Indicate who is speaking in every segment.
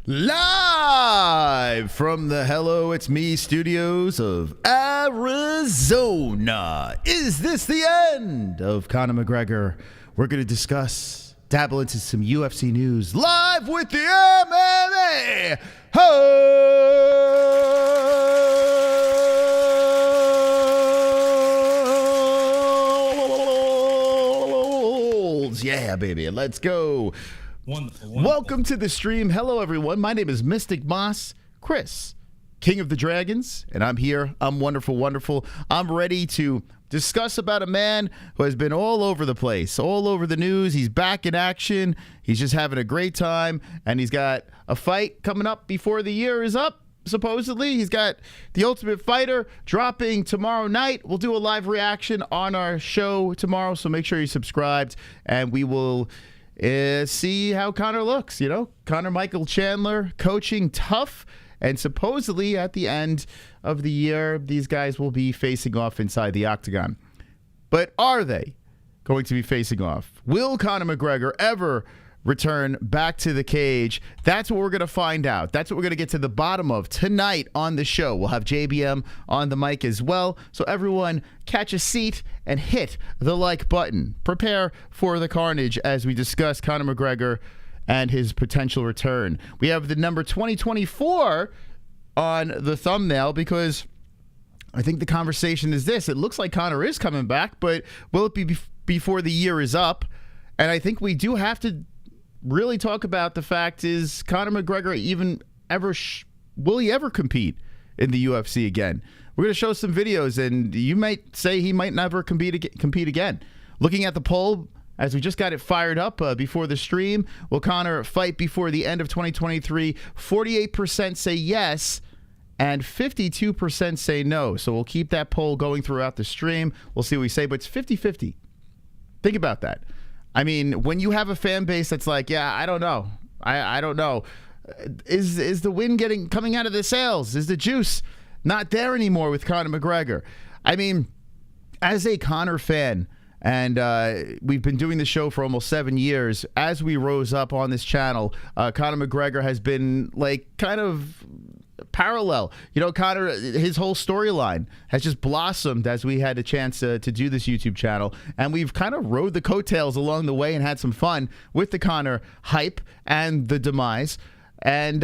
Speaker 1: Live from the Hello It's Me studios of Arizona. Is this the end of Conor McGregor? We're going to discuss, dabble into some UFC news live with the MMA-Holes. Yeah, baby. Let's go.
Speaker 2: Wonderful.
Speaker 1: Welcome to the stream. Hello, everyone. My name is Mystic Moss, Chris, King of the Dragons, and I'm here. I'm wonderful. I'm ready to discuss about a man who has been all over the place, all over the news. He's back in action. He's just having a great time, and he's got a fight coming up before the year is up. Supposedly, he's got The Ultimate Fighter dropping tomorrow night. We'll do a live reaction on our show tomorrow, so make sure you're subscribed, and we will see how Conor looks. You know, Conor Michael Chandler coaching tough, and supposedly at the end of the year, these guys will be facing off inside the Octagon. But are they going to be facing off? Will Conor McGregor ever return back to the cage? That's what we're going to find out. That's what we're going to get to the bottom of tonight on the show. We'll have JBM on the mic as well. So everyone catch a seat and hit the like button. Prepare for the carnage as we discuss Conor McGregor and his potential return. We have the number 2024 on the thumbnail because I think the conversation is this. It looks like Conor is coming back, but will it be before the year is up? And I think we do have to really talk about the fact, is Conor McGregor even ever will he ever compete in the UFC again? We're going to show some videos, and you might say he might never compete again. Looking at the poll, as we just got it fired up before the stream, will Conor fight before the end of 2023? 48% say yes, and 52% say no. So we'll keep that poll going throughout the stream. We'll see what we say, but it's 50-50. Think about that. I mean, when you have a fan base that's like, yeah, I don't know. I don't know. Is the wind coming out of the sails? Is the juice not there anymore with Conor McGregor? I mean, as a Conor fan, and we've been doing the show for almost 7 years, as we rose up on this channel, Conor McGregor has been like kind of parallel. You know, Conor, his whole storyline has just blossomed as we had a chance to do this YouTube channel, and we've kind of rode the coattails along the way and had some fun with the Conor hype and the demise. And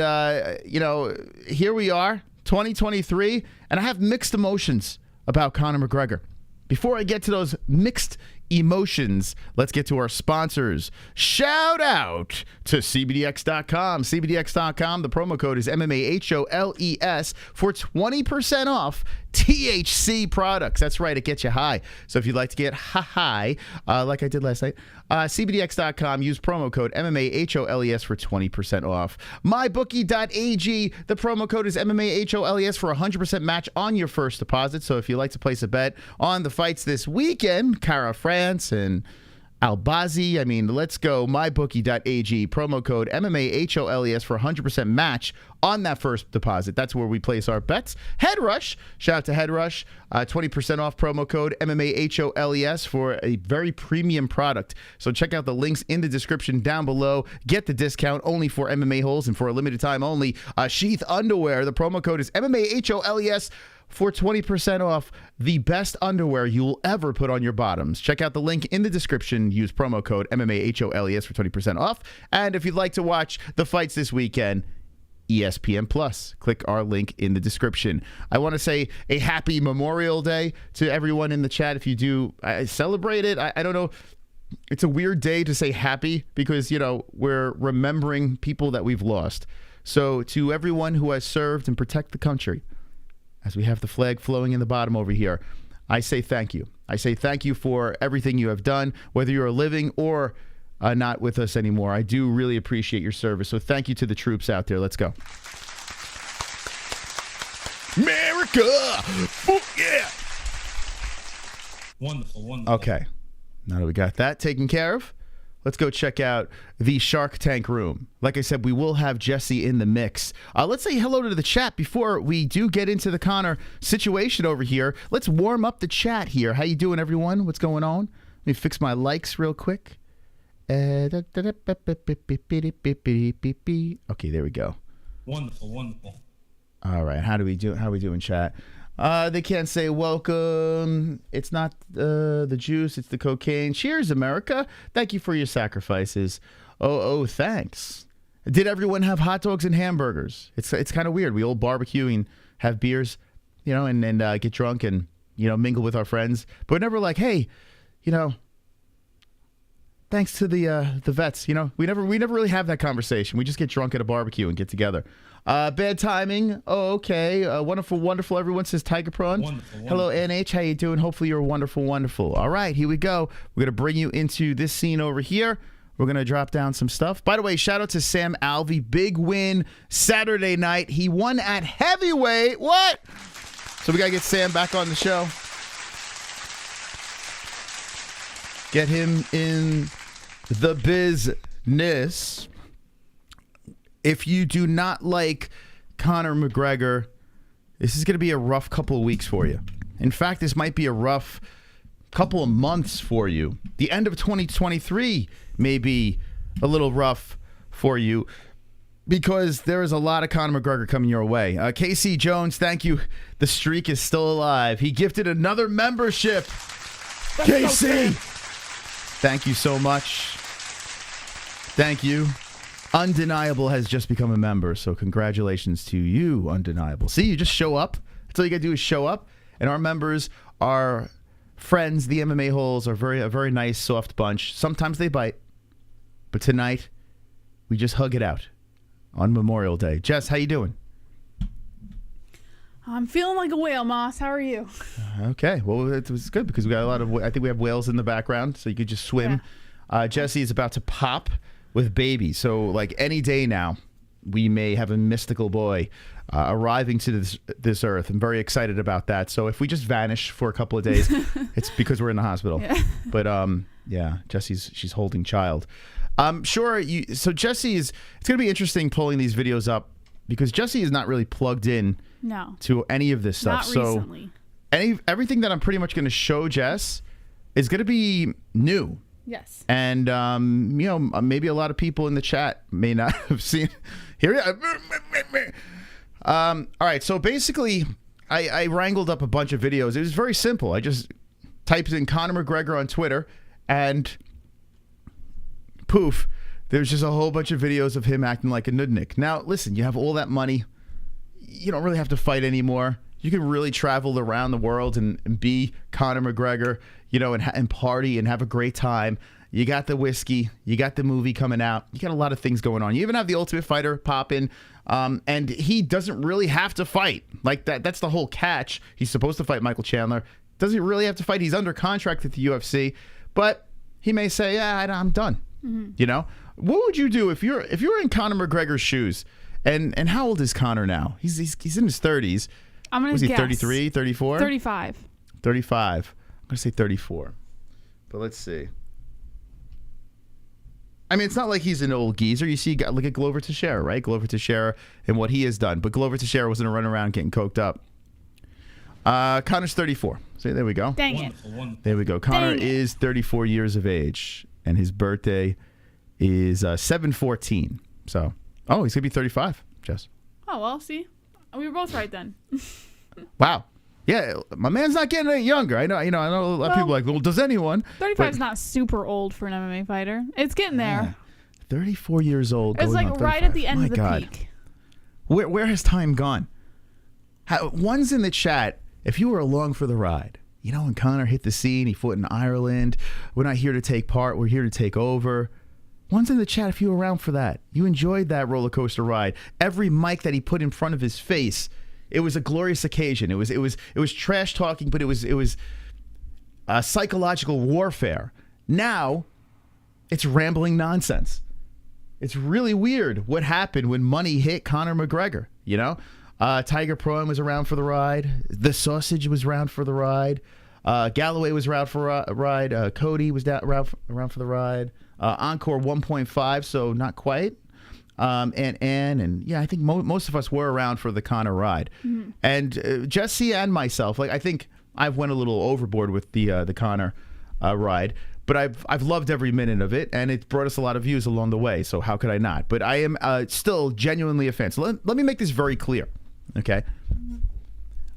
Speaker 1: you know, here we are, 2023, and I have mixed emotions about Conor McGregor. Before I get to those mixed emotions, let's get to our sponsors. Shout out to CBDX.com. CBDX.com, the promo code is MMA-HOLES for 20% off THC products. That's right, it gets you high. So if you'd like to get high, like I did last night, CBDX.com, use promo code MMA-HOLES for 20% off. MyBookie.ag, the promo code is MMA-HOLES for 100% match on your first deposit. So if you'd like to place a bet on the fights this weekend, Cara France and Albazi, I mean, let's go. MyBookie.ag, promo code MMA-HOLES for 100% match on that first deposit. That's where we place our bets. Head Rush, shout out to Head Rush, 20% off, promo code MMA-HOLES for a very premium product. So check out the links in the description down below. Get the discount only for MMA Holes and for a limited time only. Sheath Underwear, the promo code is MMA-HOLES for 20% off the best underwear you will ever put on your bottoms. Check out the link in the description. Use promo code MMA-HOLES for 20% off. And if you'd like to watch the fights this weekend, ESPN Plus. Click our link in the description. I want to say a happy Memorial Day to everyone in the chat. If you do celebrate it, I don't know. It's a weird day to say happy because, you know, we're remembering people that we've lost. So to everyone who has served and protect the country, as we have the flag flowing in the bottom over here, I say thank you. I say thank you for everything you have done, whether you're living or not with us anymore. I do really appreciate your service. So thank you to the troops out there. Let's go. America! Oh, yeah!
Speaker 2: Wonderful.
Speaker 1: Okay. Now that we got that taken care of, let's go check out the Shark Tank room. Like I said, we will have Jesse in the mix. Let's say hello to the chat before we do get into the Conor situation over here. Let's warm up the chat here. How you doing, everyone? What's going on? Let me fix my likes real quick. Okay, there we go.
Speaker 2: Wonderful, wonderful.
Speaker 1: All right. How we doing, chat? They can't say welcome. It's not the juice. It's the cocaine. Cheers, America. Thank you for your sacrifices. Oh, thanks. Did everyone have hot dogs and hamburgers? It's kind of weird. We all barbecue and have beers, and get drunk and, mingle with our friends. But we're never like, hey, thanks to the vets. We never really have that conversation. We just get drunk at a barbecue and get together. Bad timing. Oh, okay. Wonderful. Everyone says Tiger Prawn.
Speaker 2: Wonderful.
Speaker 1: Hello, NH. How you doing? Hopefully you're wonderful. All right, here we go. We're going to bring you into this scene over here. We're going to drop down some stuff. By the way, shout out to Sam Alvey. Big win Saturday night. He won at heavyweight. What? So we got to get Sam back on the show. Get him in the business. If you do not like Conor McGregor, this is going to be a rough couple of weeks for you. In fact, this might be a rough couple of months for you. The end of 2023 may be a little rough for you because there is a lot of Conor McGregor coming your way. KC Jones, thank you. The streak is still alive. He gifted another membership. KC, thank you so much. Thank you. Undeniable has just become a member, so congratulations to you, Undeniable. See, you just show up. That's all you got to do is show up. And our members are friends. The MMA-Holes are a very nice, soft bunch. Sometimes they bite. But tonight, we just hug it out on Memorial Day. Jess, how you doing?
Speaker 3: I'm feeling like a whale, Moss. How are you?
Speaker 1: Okay. Well, it was good because we got a lot of, I think we have whales in the background, so you could just swim. Yeah. Jesse is about to pop with baby. So, like, any day now, we may have a mystical boy arriving to this earth. I'm very excited about that. So if we just vanish for a couple of days, it's because we're in the hospital. Yeah. But, yeah, she's holding child. Sure. So Jesse it's going to be interesting pulling these videos up because Jesse is not really plugged in to any of this stuff.
Speaker 3: Not recently.
Speaker 1: So everything that I'm pretty much going to show Jess is going to be new.
Speaker 3: Yes.
Speaker 1: And, maybe a lot of people in the chat may not have seen. Here. All right. So basically, I wrangled up a bunch of videos. It was very simple. I just typed in Conor McGregor on Twitter and poof, there's just a whole bunch of videos of him acting like a nudnik. Now, listen, you have all that money. You don't really have to fight anymore. You can really travel around the world and be Conor McGregor, and party and have a great time. You got the whiskey. You got the movie coming out. You got a lot of things going on. You even have the Ultimate Fighter popping. And he doesn't really have to fight. Like that. That's the whole catch. He's supposed to fight Michael Chandler. Doesn't really have to fight. He's under contract at the UFC. But he may say, yeah, I'm done. Mm-hmm. What would you do if you're in Conor McGregor's shoes? And how old is Conor now? He's in his 30s.
Speaker 3: I'm going to guess.
Speaker 1: Was he 33, 34?
Speaker 3: 35.
Speaker 1: 35. I'm going to say 34. But let's see. I mean, it's not like he's an old geezer. You see, look at Glover Teixeira, right? Glover Teixeira and what he has done. But Glover Teixeira wasn't running around getting coked up. Conor's 34. See, there we go.
Speaker 3: Dang it.
Speaker 1: There we go. Conor is 34 years of age, and his birthday is 7/14. So, he's going to be 35, Jess.
Speaker 3: Oh, well, see. We were both right then.
Speaker 1: Wow. Yeah, my man's not getting any younger. I know a lot of people are like, well, does anyone?
Speaker 3: 35 is not super old for an MMA fighter. It's getting there.
Speaker 1: 34 years old.
Speaker 3: It's like right at the end of the peak.
Speaker 1: Where has time gone? One's in the chat. If you were along for the ride, when Conor hit the scene, he fought in Ireland. We're not here to take part. We're here to take over. One's in the chat. If you were around for that, you enjoyed that roller coaster ride. Every mic that he put in front of his face. It was a glorious occasion. It was trash talking, but it was psychological warfare. Now, it's rambling nonsense. It's really weird what happened when money hit Conor McGregor. Tiger Prawn was around for the ride. The Sausage was around for the ride. Galloway was around for a ride. Cody was around for the ride. Encore 1.5, so not quite. And yeah, I think most of us were around for the Conor ride. Mm-hmm. And Jesse and myself, I think I've went a little overboard with the Conor ride. but I've loved every minute of it, and it brought us a lot of views along the way. So how could I not? But I am still genuinely a fan. So let me make this very clear, okay?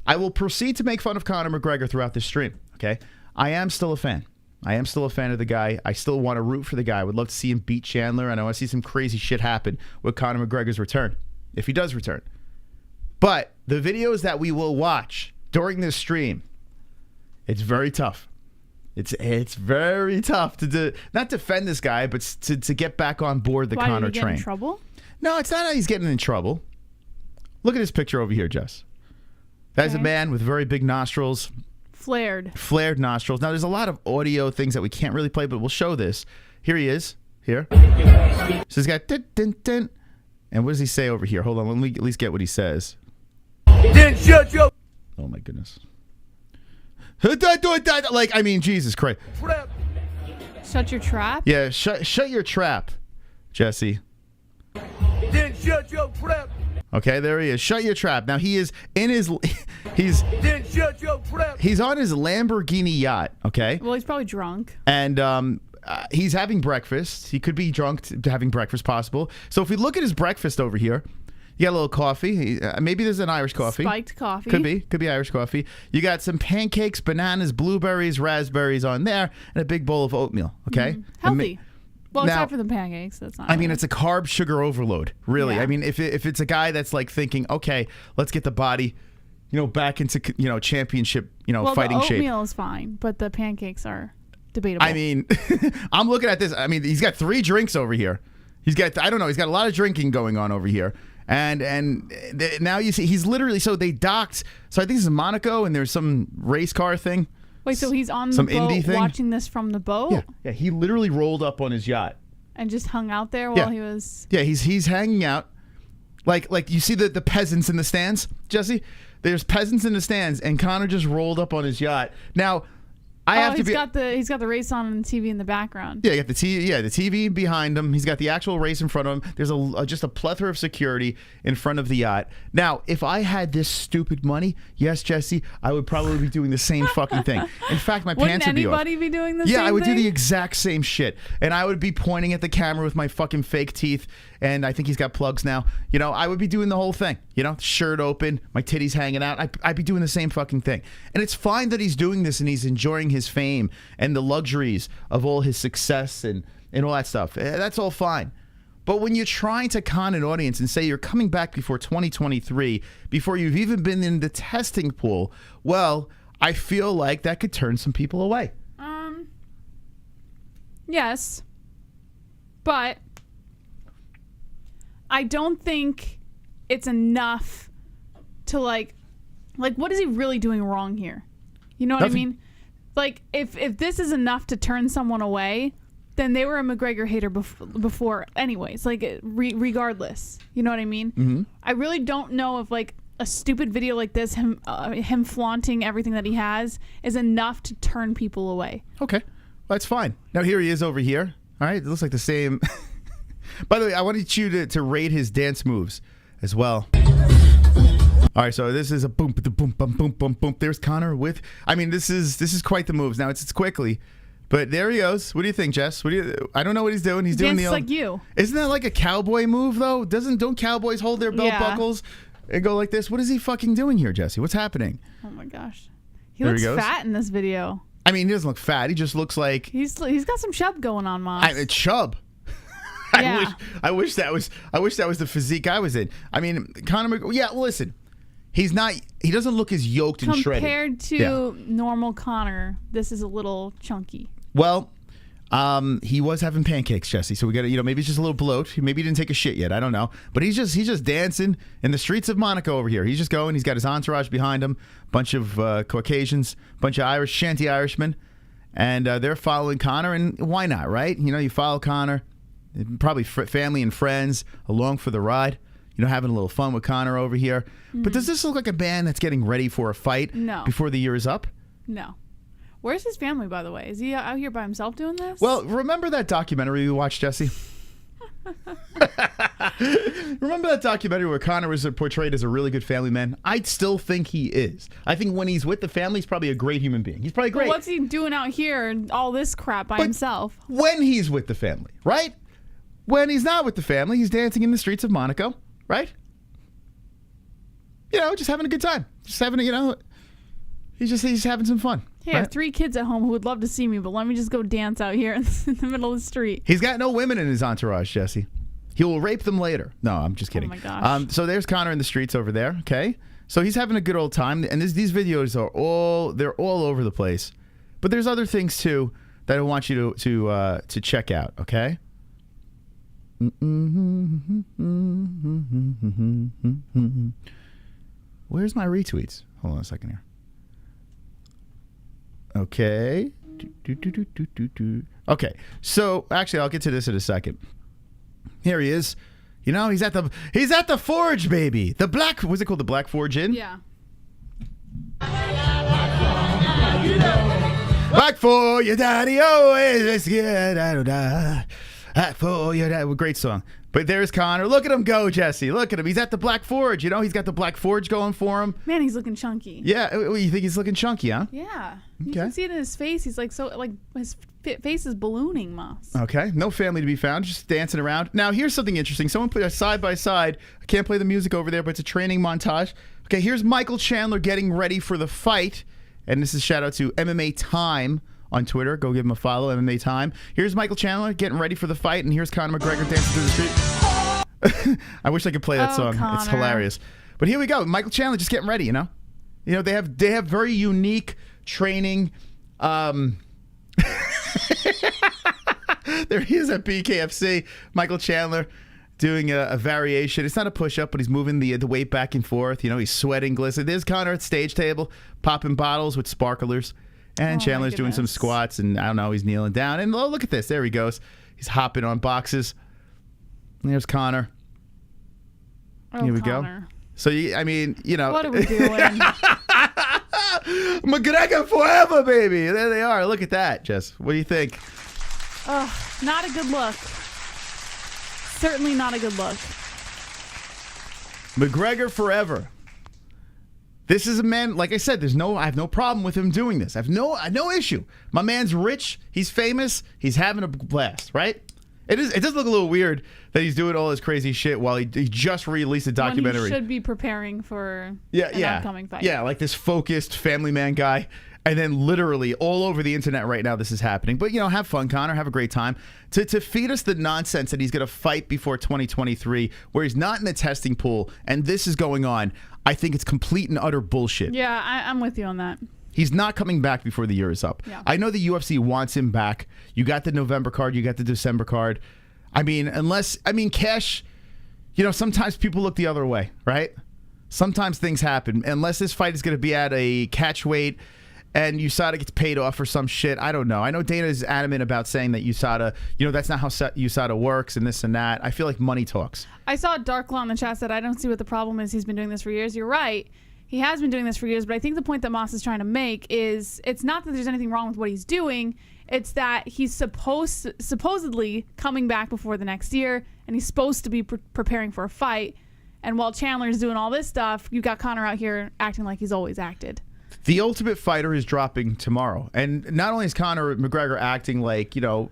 Speaker 1: I will proceed to make fun of Conor McGregor throughout this stream, okay? I am still a fan. I am still a fan of the guy. I still want to root for the guy. I would love to see him beat Chandler, and I want to see some crazy shit happen with Conor McGregor's return, if he does return. But the videos that we will watch during this stream, it's very tough. It's very tough to not defend this guy, but to get back on board the Conor
Speaker 3: train. Why, did he get in trouble?
Speaker 1: No, it's not that he's getting in trouble. Look at this picture over here, Jess. That's a man with very big nostrils. Flared nostrils. Now, there's a lot of audio things that we can't really play, but we'll show this. Here he is. Here. So he's got din, din, din. And what does he say over here? Hold on. Let me at least get what he says. Oh, my goodness. Like, I mean, Jesus Christ.
Speaker 3: Shut your trap?
Speaker 1: Yeah, shut your trap, Jesse.
Speaker 2: Then shut your trap.
Speaker 1: Okay, there he is. Shut your trap. Now he is in his
Speaker 2: Then shut your trap.
Speaker 1: he's on his Lamborghini yacht, okay?
Speaker 3: Well, he's probably drunk.
Speaker 1: And he's having breakfast. He could be drunk to having breakfast, possible. So if we look at his breakfast over here, you got a little coffee. Maybe there's an Irish coffee.
Speaker 3: Spiked coffee.
Speaker 1: Could be Irish coffee. You got some pancakes, bananas, blueberries, raspberries on there, and a big bowl of oatmeal. Okay,
Speaker 3: Healthy. Well,
Speaker 1: now,
Speaker 3: except for the pancakes, that's not.
Speaker 1: I mean, it's a carb sugar overload, really.
Speaker 3: Yeah.
Speaker 1: I mean, if it's a guy that's like thinking, okay, let's get the body, back into championship, fighting
Speaker 3: the
Speaker 1: shape.
Speaker 3: Oatmeal is fine, but the pancakes are debatable.
Speaker 1: I mean, I'm looking at this. I mean, he's got 3 drinks over here. He's got I don't know. He's got a lot of drinking going on over here. And now you see he's literally, so they docked. So I think this is Monaco, and there's some race car thing.
Speaker 3: Wait, so he's on the
Speaker 1: some
Speaker 3: boat
Speaker 1: indie thing?
Speaker 3: watching this from the boat?
Speaker 1: Yeah. He literally rolled up on his yacht
Speaker 3: and just hung out there while he was.
Speaker 1: Yeah, he's hanging out. Like you see the peasants in the stands, Jesse? There's peasants in the stands, and Conor just rolled up on his yacht. Now, he's got
Speaker 3: the race on TV in the background.
Speaker 1: Yeah, you got the TV. Yeah, the TV behind him. He's got the actual race in front of him. There's just a plethora of security in front of the yacht. Now, if I had this stupid money, yes, Jesse, I would probably be doing the same fucking thing. In fact, my pants would be off.
Speaker 3: Wouldn't anybody be doing the same thing?
Speaker 1: Yeah, I would do the exact same shit, and I would be pointing at the camera with my fucking fake teeth. And I think he's got plugs now. I would be doing the whole thing. Shirt open, my titties hanging out. I'd be doing the same fucking thing. And it's fine that he's doing this and he's enjoying his fame and the luxuries of all his success and all that stuff. That's all fine. But when you're trying to con an audience and say you're coming back before 2023, before you've even been in the testing pool, well, I feel like that could turn some people away.
Speaker 3: Yes. But I don't think it's enough to like what is he really doing wrong here? You know what I mean? Like if this is enough to turn someone away, then they were a McGregor hater before anyways, like regardless. You know what I mean? Mm-hmm. I really don't know if like a stupid video like this, him flaunting everything that he has, is enough to turn people away. Okay. Well,
Speaker 1: that's fine. Now here he is over here. All right, it looks like the same. By the way, I wanted you to rate his dance moves as well. All right, so this is a boom, boom, boom, boom, boom, boom. There's Conor with. I mean, this is quite the moves. Now it's quickly, but there he goes. What do you think, Jess? I don't know what he's doing. He's doing the old,
Speaker 3: like you.
Speaker 1: Isn't that like a cowboy move though? Don't cowboys hold their belt buckles and go like this? What is he fucking doing here, Jesse? What's happening?
Speaker 3: Oh my gosh, he looks fat in this video.
Speaker 1: I mean, he doesn't look fat. He just looks like
Speaker 3: he's got some chub going on, Mom.
Speaker 1: It's chub.
Speaker 3: Yeah.
Speaker 1: I wish that was the physique I was in. I mean, Conor McGregor. Yeah, listen, he's not. He doesn't look as yoked and shredded
Speaker 3: compared to normal Conor. This is a little chunky.
Speaker 1: Well, he was having pancakes, Jesse. So we got to, maybe it's just a little bloat. Maybe he didn't take a shit yet. I don't know. But he's just dancing in the streets of Monaco over here. He's just going. He's got his entourage behind him. Bunch of Caucasians, bunch of shanty Irishmen, and they're following Conor. And why not, right? You follow Conor. Probably family and friends along for the ride. Having a little fun with Conor over here. Mm-hmm. But does this look like a band that's getting ready for a fight before the year is up?
Speaker 3: No. Where's his family, by the way? Is he out here by himself doing this?
Speaker 1: Well, remember that documentary we watched, Jesse? Remember that documentary where Conor was portrayed as a really good family man? I still think he is. I think when he's with the family, he's probably a great human being. He's probably great.
Speaker 3: But what's he doing out here and all this crap by himself?
Speaker 1: When he's with the family, right? When he's not with the family, he's dancing in the streets of Monaco, right? You know, just having a good time. Just having a, you know, he's having some fun.
Speaker 3: Hey, I have 3 kids at home who would love to see me, but let me just go dance out here in the middle of the street.
Speaker 1: He's got no women in his entourage, Jesse. He will rape them later. No, I'm just kidding.
Speaker 3: Oh, my gosh.
Speaker 1: So there's Conor in the streets over there, okay? So he's having a good old time, and these videos are they're all over the place. But there's other things, too, that I want you to check out, okay? Where's my retweets? Hold on a second here. Okay. Okay. So actually, I'll get to this in a second. Here he is. You know, he's at the Forge, baby. The Black, what's it called? The Black Forge Inn?
Speaker 3: Yeah.
Speaker 1: Back for your daddy, always let's get back for your daddy. Great song. But there's Conor. Look at him go, Jesse. Look at him. He's at the Black Forge. You know, he's got the Black Forge going for him.
Speaker 3: Man, he's looking chunky.
Speaker 1: Yeah. You think he's looking chunky, huh?
Speaker 3: Yeah. You
Speaker 1: Okay.
Speaker 3: can see it in his face. He's like, his face is ballooning, Moss.
Speaker 1: Okay. No family to be found. Just dancing around. Now, here's something interesting. Someone put a side by side. I can't play the music over there, but it's a training montage. Okay. Here's Michael Chandler getting ready for the fight. And this is shout out to MMA Time on Twitter. Go give him a follow, MMA Time. Here's Michael Chandler getting ready for the fight, and here's Conor McGregor dancing through the street. I wish I could play that song.
Speaker 3: Conor.
Speaker 1: It's hilarious. But here we go. Michael Chandler just getting ready, you know? You know, they have very unique training. There he is at BKFC. Michael Chandler doing a variation. It's not a push-up, but he's moving the weight back and forth. You know, he's sweating, glistening. There's Conor at stage table, popping bottles with sparklers. And Chandler's doing some squats, and I don't know, he's kneeling down. And oh, look at this. There he goes. He's hopping on boxes. And there's Conor.
Speaker 3: Oh,
Speaker 1: Here we
Speaker 3: Conor.
Speaker 1: go. So, I mean, you know.
Speaker 3: What are we doing?
Speaker 1: McGregor forever, baby. There they are. Look at that, Jess. What do you think?
Speaker 3: Not a good look. Certainly not a good look.
Speaker 1: McGregor forever. This is a man, like I said, I have no problem with him doing this. I have no issue. My man's rich. He's famous. He's having a blast, right? It does look a little weird that he's doing all this crazy shit while he just released a documentary.
Speaker 3: When he should be preparing for an upcoming fight.
Speaker 1: Yeah, like this focused family man guy. And then literally all over the internet right now this is happening. But, you know, have fun, Conor. Have a great time. To feed us the nonsense that he's going to fight before 2023 where he's not in the testing pool and this is going on, I think it's complete and utter bullshit.
Speaker 3: Yeah, I'm with you on that.
Speaker 1: He's not coming back before the year is up.
Speaker 3: Yeah.
Speaker 1: I know the UFC wants him back. You got the November card. You got the December card. I mean, cash, you know, sometimes people look the other way, right? Sometimes things happen. Unless this fight is going to be at a catch weight and USADA gets paid off for some shit. I don't know. I know Dana is adamant about saying that USADA, you know, that's not how USADA works and this and that. I feel like money talks.
Speaker 3: I saw Dark Law in the chat said, I don't see what the problem is. He's been doing this for years. You're right. He has been doing this for years, but I think the point that Moss is trying to make is it's not that there's anything wrong with what he's doing. It's that he's supposedly coming back before the next year, and he's supposed to be preparing for a fight. And while Chandler's doing all this stuff, you got Conor out here acting like he's always acted.
Speaker 1: The Ultimate Fighter is dropping tomorrow. And not only is Conor McGregor acting like, you know,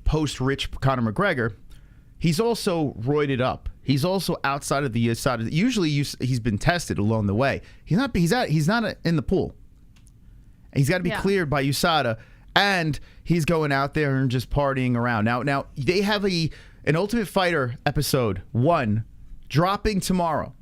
Speaker 1: post-rich Conor McGregor, he's also roided up. He's also outside of the USADA. Usually he's been tested along the way. He's not in the pool. He's got to be cleared by USADA, and he's going out there and just partying around. Now they have an Ultimate Fighter episode 1 dropping tomorrow.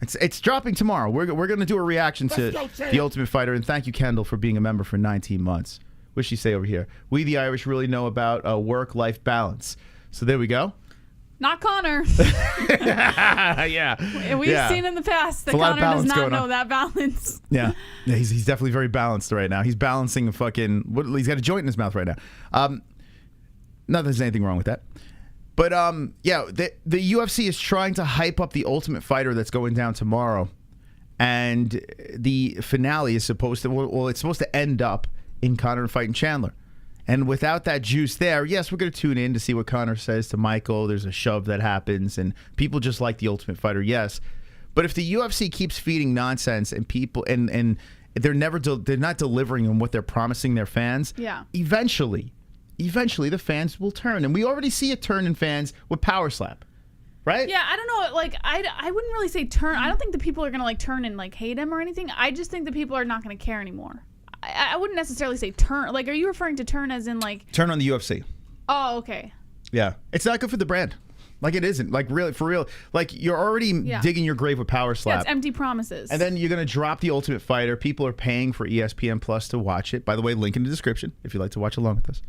Speaker 1: It's dropping tomorrow. We're going to do a reaction to The Ultimate Fighter, and thank you, Kendall, for being a member for 19 months. What she say over here? We, the Irish, really know about work-life balance. So there we go.
Speaker 3: Not Conor.
Speaker 1: Yeah.
Speaker 3: We've seen in the past that Conor does not know that balance.
Speaker 1: Yeah. He's definitely very balanced right now. He's balancing a fucking... He's got a joint in his mouth right now. Not that there's anything wrong with that. But, the UFC is trying to hype up the Ultimate Fighter that's going down tomorrow. And the finale is supposed to... Well, it's supposed to end up in Conor fighting Chandler. And without that juice there, yes, we're going to tune in to see what Conor says to Michael. There's a shove that happens, and people just like the Ultimate Fighter, yes. But if the UFC keeps feeding nonsense and people and they're not delivering on what they're promising their fans, eventually the fans will turn. And we already see a turn in fans with Power Slap. Right?
Speaker 3: Yeah, I don't know. Like, I wouldn't really say turn. I don't think the people are going to, like, turn and, like, hate him or anything. I just think the people are not going to care anymore. I wouldn't necessarily say turn. Like, are you referring to turn as in, like...
Speaker 1: Turn on the UFC.
Speaker 3: Oh, okay.
Speaker 1: Yeah. It's not good for the brand. Like, it isn't. Like, really, for real. Like, you're already digging your grave with Power Slap.
Speaker 3: Yeah, it's empty promises.
Speaker 1: And then you're going to drop the Ultimate Fighter. People are paying for ESPN Plus to watch it. By the way, link in the description if you'd like to watch along with us.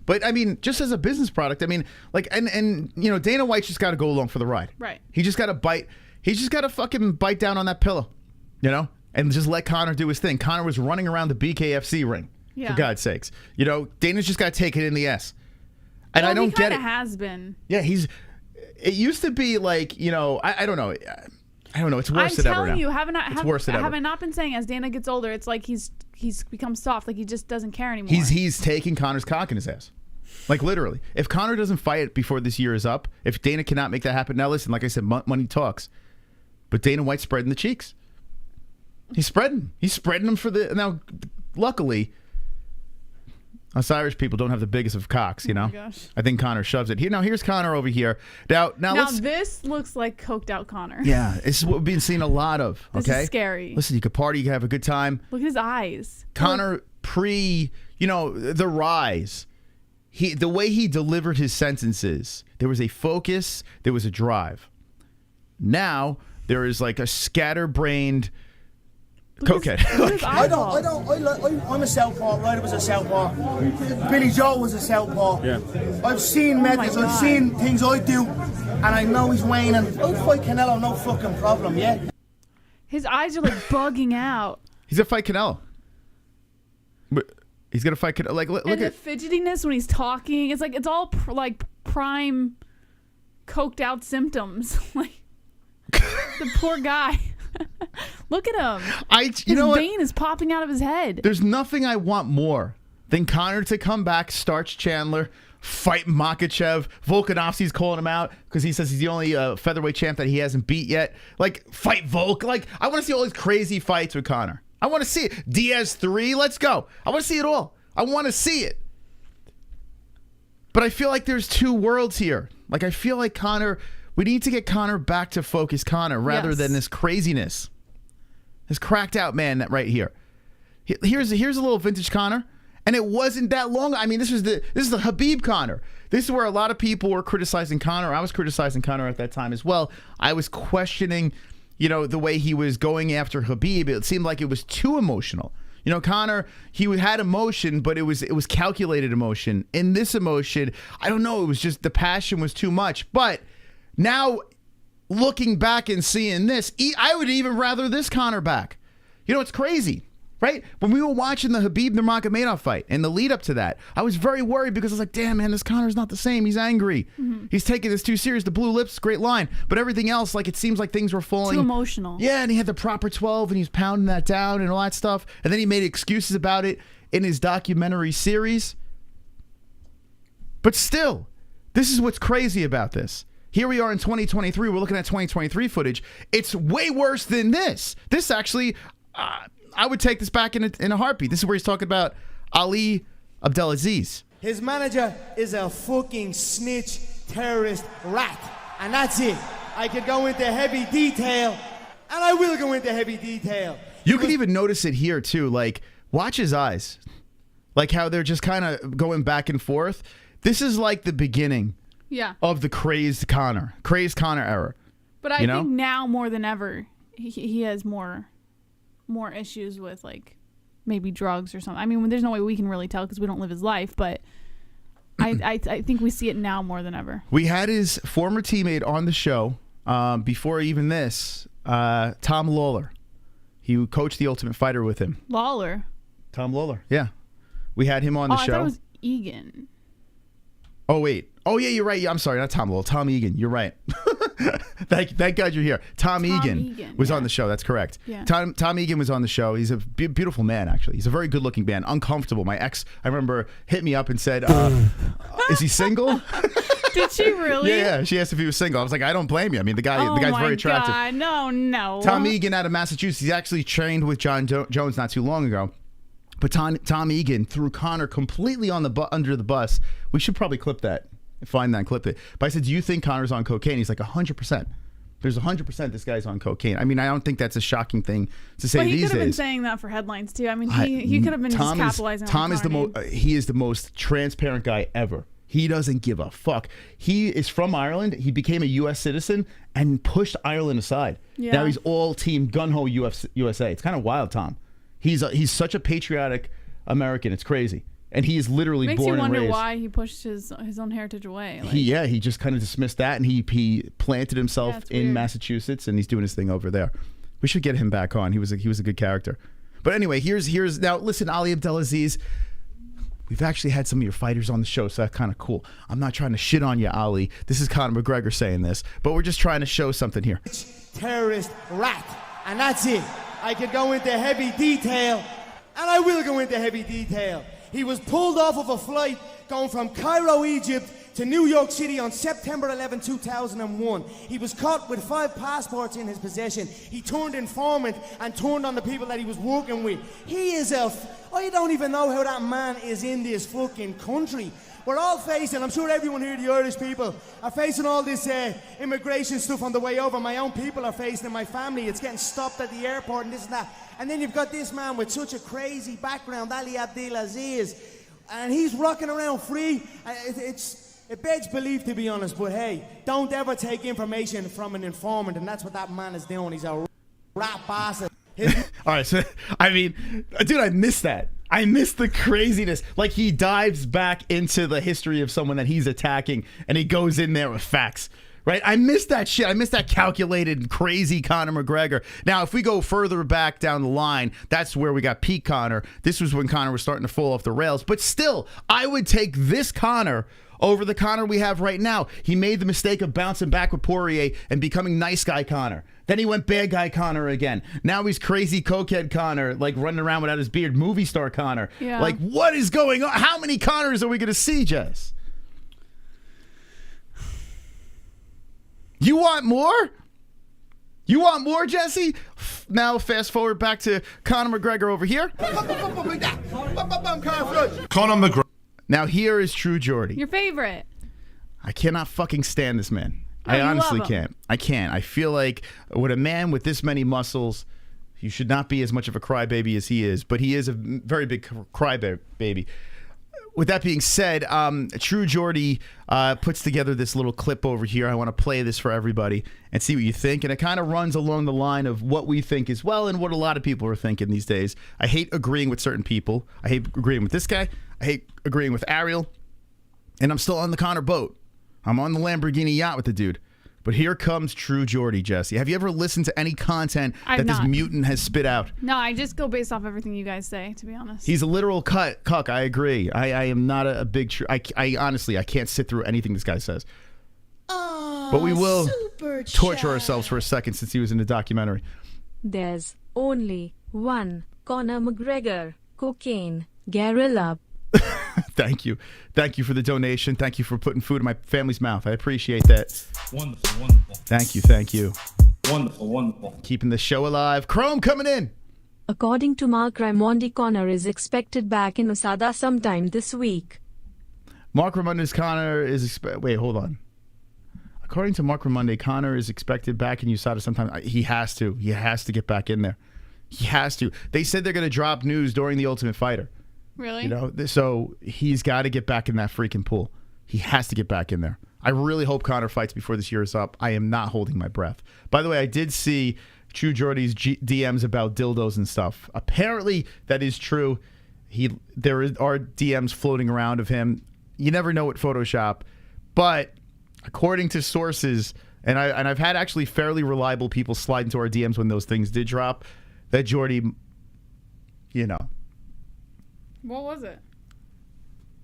Speaker 1: But, I mean, just as a business product, I mean, like, and you know, Dana White's just got to go along for the ride.
Speaker 3: Right.
Speaker 1: He just got to bite. He's just got to fucking bite down on that pillow, you know, and just let Conor do his thing. Conor was running around the BKFC ring, for God's sakes. You know, Dana's just got to take it in the ass. And I don't get it.
Speaker 3: He has been.
Speaker 1: Yeah, it used to be like, you know, I don't know. I don't know. It's worse than ever now.
Speaker 3: I'm telling you,
Speaker 1: have
Speaker 3: I not been saying as Dana gets older, it's like he's become soft. Like he just doesn't care anymore.
Speaker 1: He's taking Conor's cock in his ass. Like literally. If Conor doesn't fight before this year is up, if Dana cannot make that happen. Now listen, like I said, money talks. But Dana White's spreading the cheeks. He's spreading them for the... Now, luckily, us Irish people don't have the biggest of cocks, you know?
Speaker 3: Oh my gosh.
Speaker 1: I think Conor shoves it. Here's Conor over here. Now
Speaker 3: this looks like coked out Conor.
Speaker 1: Yeah, this is what we've been seeing a lot of, okay?
Speaker 3: This is scary.
Speaker 1: Listen, you could party, you could have a good time.
Speaker 3: Look at his eyes.
Speaker 1: Conor the rise... The way he delivered his sentences, there was a focus, there was a drive. Now there is like a scatterbrained cokehead.
Speaker 4: I'm a southpaw. Ryder was a southpaw. Billy Joe was a southpaw. Yeah. I've seen methods. I've seen things I do, and I know he's waning. I'll fight Canelo, no fucking problem. Yeah.
Speaker 3: His eyes are like bugging out.
Speaker 1: He's gonna fight Canelo. He's gonna fight Canelo. Like look
Speaker 3: and the
Speaker 1: at
Speaker 3: fidgetiness when he's talking. It's like it's all like prime coked out symptoms. Like the poor guy. Look at him. His vein is popping out of his head.
Speaker 1: There's nothing I want more than Conor to come back, starch Chandler, fight Makhachev. Volkanovski's calling him out because he says he's the only featherweight champ that he hasn't beat yet. Like fight Volk. Like I want to see all these crazy fights with Conor. I want to see it. DIAZ 3, let's go. I want to see it all. I want to see it. But I feel like there's two worlds here. Like I feel like Conor, we need to get Conor back to focus Conor rather than this craziness. This cracked out man right here. Here's a little vintage Conor. And it wasn't that long. I mean, this is the Khabib Conor. This is where a lot of people were criticizing Conor. I was criticizing Conor at that time as well. I was questioning, you know, the way he was going after Khabib. It seemed like it was too emotional. You know, Conor, he had emotion, but it was calculated emotion. In this emotion, I don't know, it was just the passion was too much. But now, looking back and seeing this, I would even rather this Conor back. You know, it's crazy. Right? When we were watching the Khabib Nurmagomedov fight and the lead up to that, I was very worried because I was like, damn, man, this Conor's not the same. He's angry. Mm-hmm. He's taking this too serious. The blue lips, great line. But everything else, like, it seems like things were falling.
Speaker 3: Too emotional.
Speaker 1: Yeah, and he had the proper 12 and he was pounding that down and all that stuff. And then he made excuses about it in his documentary series. But still, this is what's crazy about this. Here we are in 2023. We're looking at 2023 footage. It's way worse than this. This actually... I would take this back in a heartbeat. This is where he's talking about Ali Abdelaziz.
Speaker 4: His manager is a fucking snitch, terrorist, rat. And that's it. I could go into heavy detail, and I will go into heavy detail.
Speaker 1: You can even notice it here, too. Like, watch his eyes. Like how they're just kind of going back and forth. This is like the beginning of the crazed Conor era.
Speaker 3: But I think now more than ever, he has more issues with like maybe drugs or something. I mean, there's no way we can really tell because we don't live his life, but I think we see it now more than ever.
Speaker 1: We had his former teammate on the show before even this, Tom Lawler. He coached the Ultimate Fighter with him. Tom Lawler, yeah. We had him on the show.
Speaker 3: I thought it was Egan.
Speaker 1: Oh, wait. Oh, yeah, you're right. Yeah, I'm sorry, not Tom Lawler. Tom Egan. You're right. Thank God you're here. Tom Egan was on the show. That's correct.
Speaker 3: Yeah.
Speaker 1: Tom Egan was on the show. He's a beautiful man, actually. He's a very good-looking man. Uncomfortable. My ex, I remember, hit me up and said, "Is he single?"
Speaker 3: Did she really?
Speaker 1: Yeah. She asked if he was single. I was like, I don't blame you. I mean, the guy's very attractive.
Speaker 3: God, no.
Speaker 1: Tom Egan out of Massachusetts. He's actually trained with John Jones not too long ago. But Tom Egan threw Conor completely on under the bus. We should probably clip that. Find that and clip it. But I said, do you think Conor's on cocaine? He's like, 100%. There's 100% this guy's on cocaine. I mean, I don't think that's a shocking thing to say these days.
Speaker 3: He could have been saying that for headlines too. I mean, he could have been just capitalizing on
Speaker 1: he is the most transparent guy ever. He doesn't give a fuck. He is from Ireland. He became a U.S. citizen and pushed Ireland aside.
Speaker 3: Yeah.
Speaker 1: Now he's all team gun-ho USA. It's kind of wild, Tom. He's such a patriotic American. It's crazy. And he is literally
Speaker 3: Makes
Speaker 1: born and raised.
Speaker 3: Makes you wonder why he pushed his own heritage away. Like,
Speaker 1: he just kind of dismissed that, and he planted himself in
Speaker 3: weird.
Speaker 1: Massachusetts, and he's doing his thing over there. We should get him back on. He was a good character. But anyway, here's now. Listen, Ali Abdelaziz, we've actually had some of your fighters on the show, so that's kind of cool. I'm not trying to shit on you, Ali. This is Conor McGregor saying this, but we're just trying to show something here.
Speaker 4: Terrorist rat, and that's it. I could go into heavy detail, and I will go into heavy detail. He was pulled off of a flight going from Cairo, Egypt to New York City on September 11, 2001. He was caught with 5 passports in his possession. He turned informant and turned on the people that he was working with. I don't even know how that man is in this fucking country. We're all facing, I'm sure everyone here, the Irish people, are facing all this immigration stuff on the way over. My own people are facing it, my family. It's getting stopped at the airport and this and that. And then you've got this man with such a crazy background, Ali Abdelaziz, and he's rocking around free. It begs belief, to be honest, but hey, don't ever take information from an informant, and that's what that man is doing. He's a rat bastard.
Speaker 1: All right, so, I mean, dude, I missed that. I missed the craziness. Like, he dives back into the history of someone that he's attacking, and he goes in there with facts. Right? I missed that shit. I missed that calculated, crazy Conor McGregor. Now, if we go further back down the line, that's where we got peak Conor. This was when Conor was starting to fall off the rails. But still, I would take this Conor over the Conor we have right now. He made the mistake of bouncing back with Poirier and becoming nice guy Conor. Then he went bad guy Conor again. Now he's crazy cokehead Conor, like running around without his beard, movie star Conor.
Speaker 3: Yeah.
Speaker 1: Like, what is going on? How many Conors are we going to see, Jess? You want more? You want more, Jesse? Now fast forward back to Conor McGregor over here.
Speaker 5: Conor McGregor.
Speaker 1: Now here is True Geordie.
Speaker 3: Your favorite.
Speaker 1: I cannot fucking stand this man.
Speaker 3: No,
Speaker 1: I
Speaker 3: you
Speaker 1: honestly
Speaker 3: love him.
Speaker 1: can't. I can't. I feel like with a man with this many muscles, you should not be as much of a crybaby as he is, but he is a very big crybaby. With that being said, True Geordie puts together this little clip over here. I want to play this for everybody and see what you think. And it kind of runs along the line of what we think as well and what a lot of people are thinking these days. I hate agreeing with certain people. I hate agreeing with this guy. I hate agreeing with Ariel. And I'm still on the Conor boat. I'm on the Lamborghini yacht with the dude. But here comes True Geordie, Jesse. Have you ever listened to any content that this mutant has spit out?
Speaker 3: No, I just go based off everything you guys say, to be honest.
Speaker 1: He's a literal cuck. I agree. I am not a big... I honestly, I can't sit through anything this guy says.
Speaker 6: Oh,
Speaker 1: but we will torture
Speaker 6: chat.
Speaker 1: ourselves for a second since he was in the documentary.
Speaker 6: There's only one Conor McGregor, cocaine, guerrilla.
Speaker 1: Thank you. Thank you for the donation. Thank you for putting food in my family's mouth. I appreciate that.
Speaker 5: Wonderful, wonderful.
Speaker 1: Thank you.
Speaker 5: Wonderful, wonderful.
Speaker 1: Keeping the show alive. Chrome coming in.
Speaker 6: According to Mark Raimondi, Conor is expected back in USADA sometime this week.
Speaker 1: Mark Raimondi's Conor is... Wait, hold on. According to Mark Raimondi, Conor is expected back in USADA sometime. He has to. He has to get back in there. He has to. They said they're going to drop news during The Ultimate Fighter.
Speaker 3: Really?
Speaker 1: You know, so he's got to get back in that freaking pool. He has to get back in there. I really hope Conor fights before this year is up. I am not holding my breath. By the way, I did see True Geordie's DMs about dildos and stuff. Apparently, that is true. There are DMs floating around of him. You never know with Photoshop, but according to sources, and I've had actually fairly reliable people slide into our DMs when those things did drop, that Geordie, you know.
Speaker 3: What was it?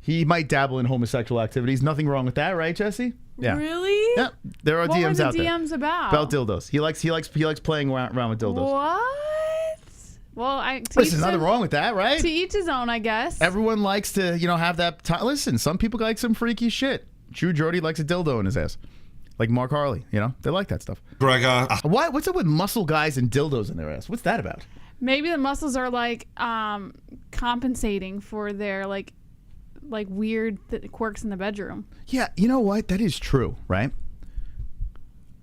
Speaker 1: He might dabble in homosexual activities. Nothing wrong with that, right, Jesse? Yeah.
Speaker 3: Really?
Speaker 1: Yeah. There are
Speaker 3: What
Speaker 1: DMs
Speaker 3: were the
Speaker 1: out there.
Speaker 3: DMs about?
Speaker 1: About dildos. He likes playing around with dildos.
Speaker 3: What? Well,
Speaker 1: Listen, nothing wrong with that, right?
Speaker 3: To each his own, I guess.
Speaker 1: Everyone likes to, have that time. Listen, some people like some freaky shit. True Jody likes a dildo in his ass. Like Mark Harley, they like that stuff.
Speaker 5: Gregor.
Speaker 1: What's up with muscle guys and dildos in their ass? What's that about?
Speaker 3: Maybe the muscles are like compensating for their like weird quirks in the bedroom.
Speaker 1: Yeah, you know what? That is true, right?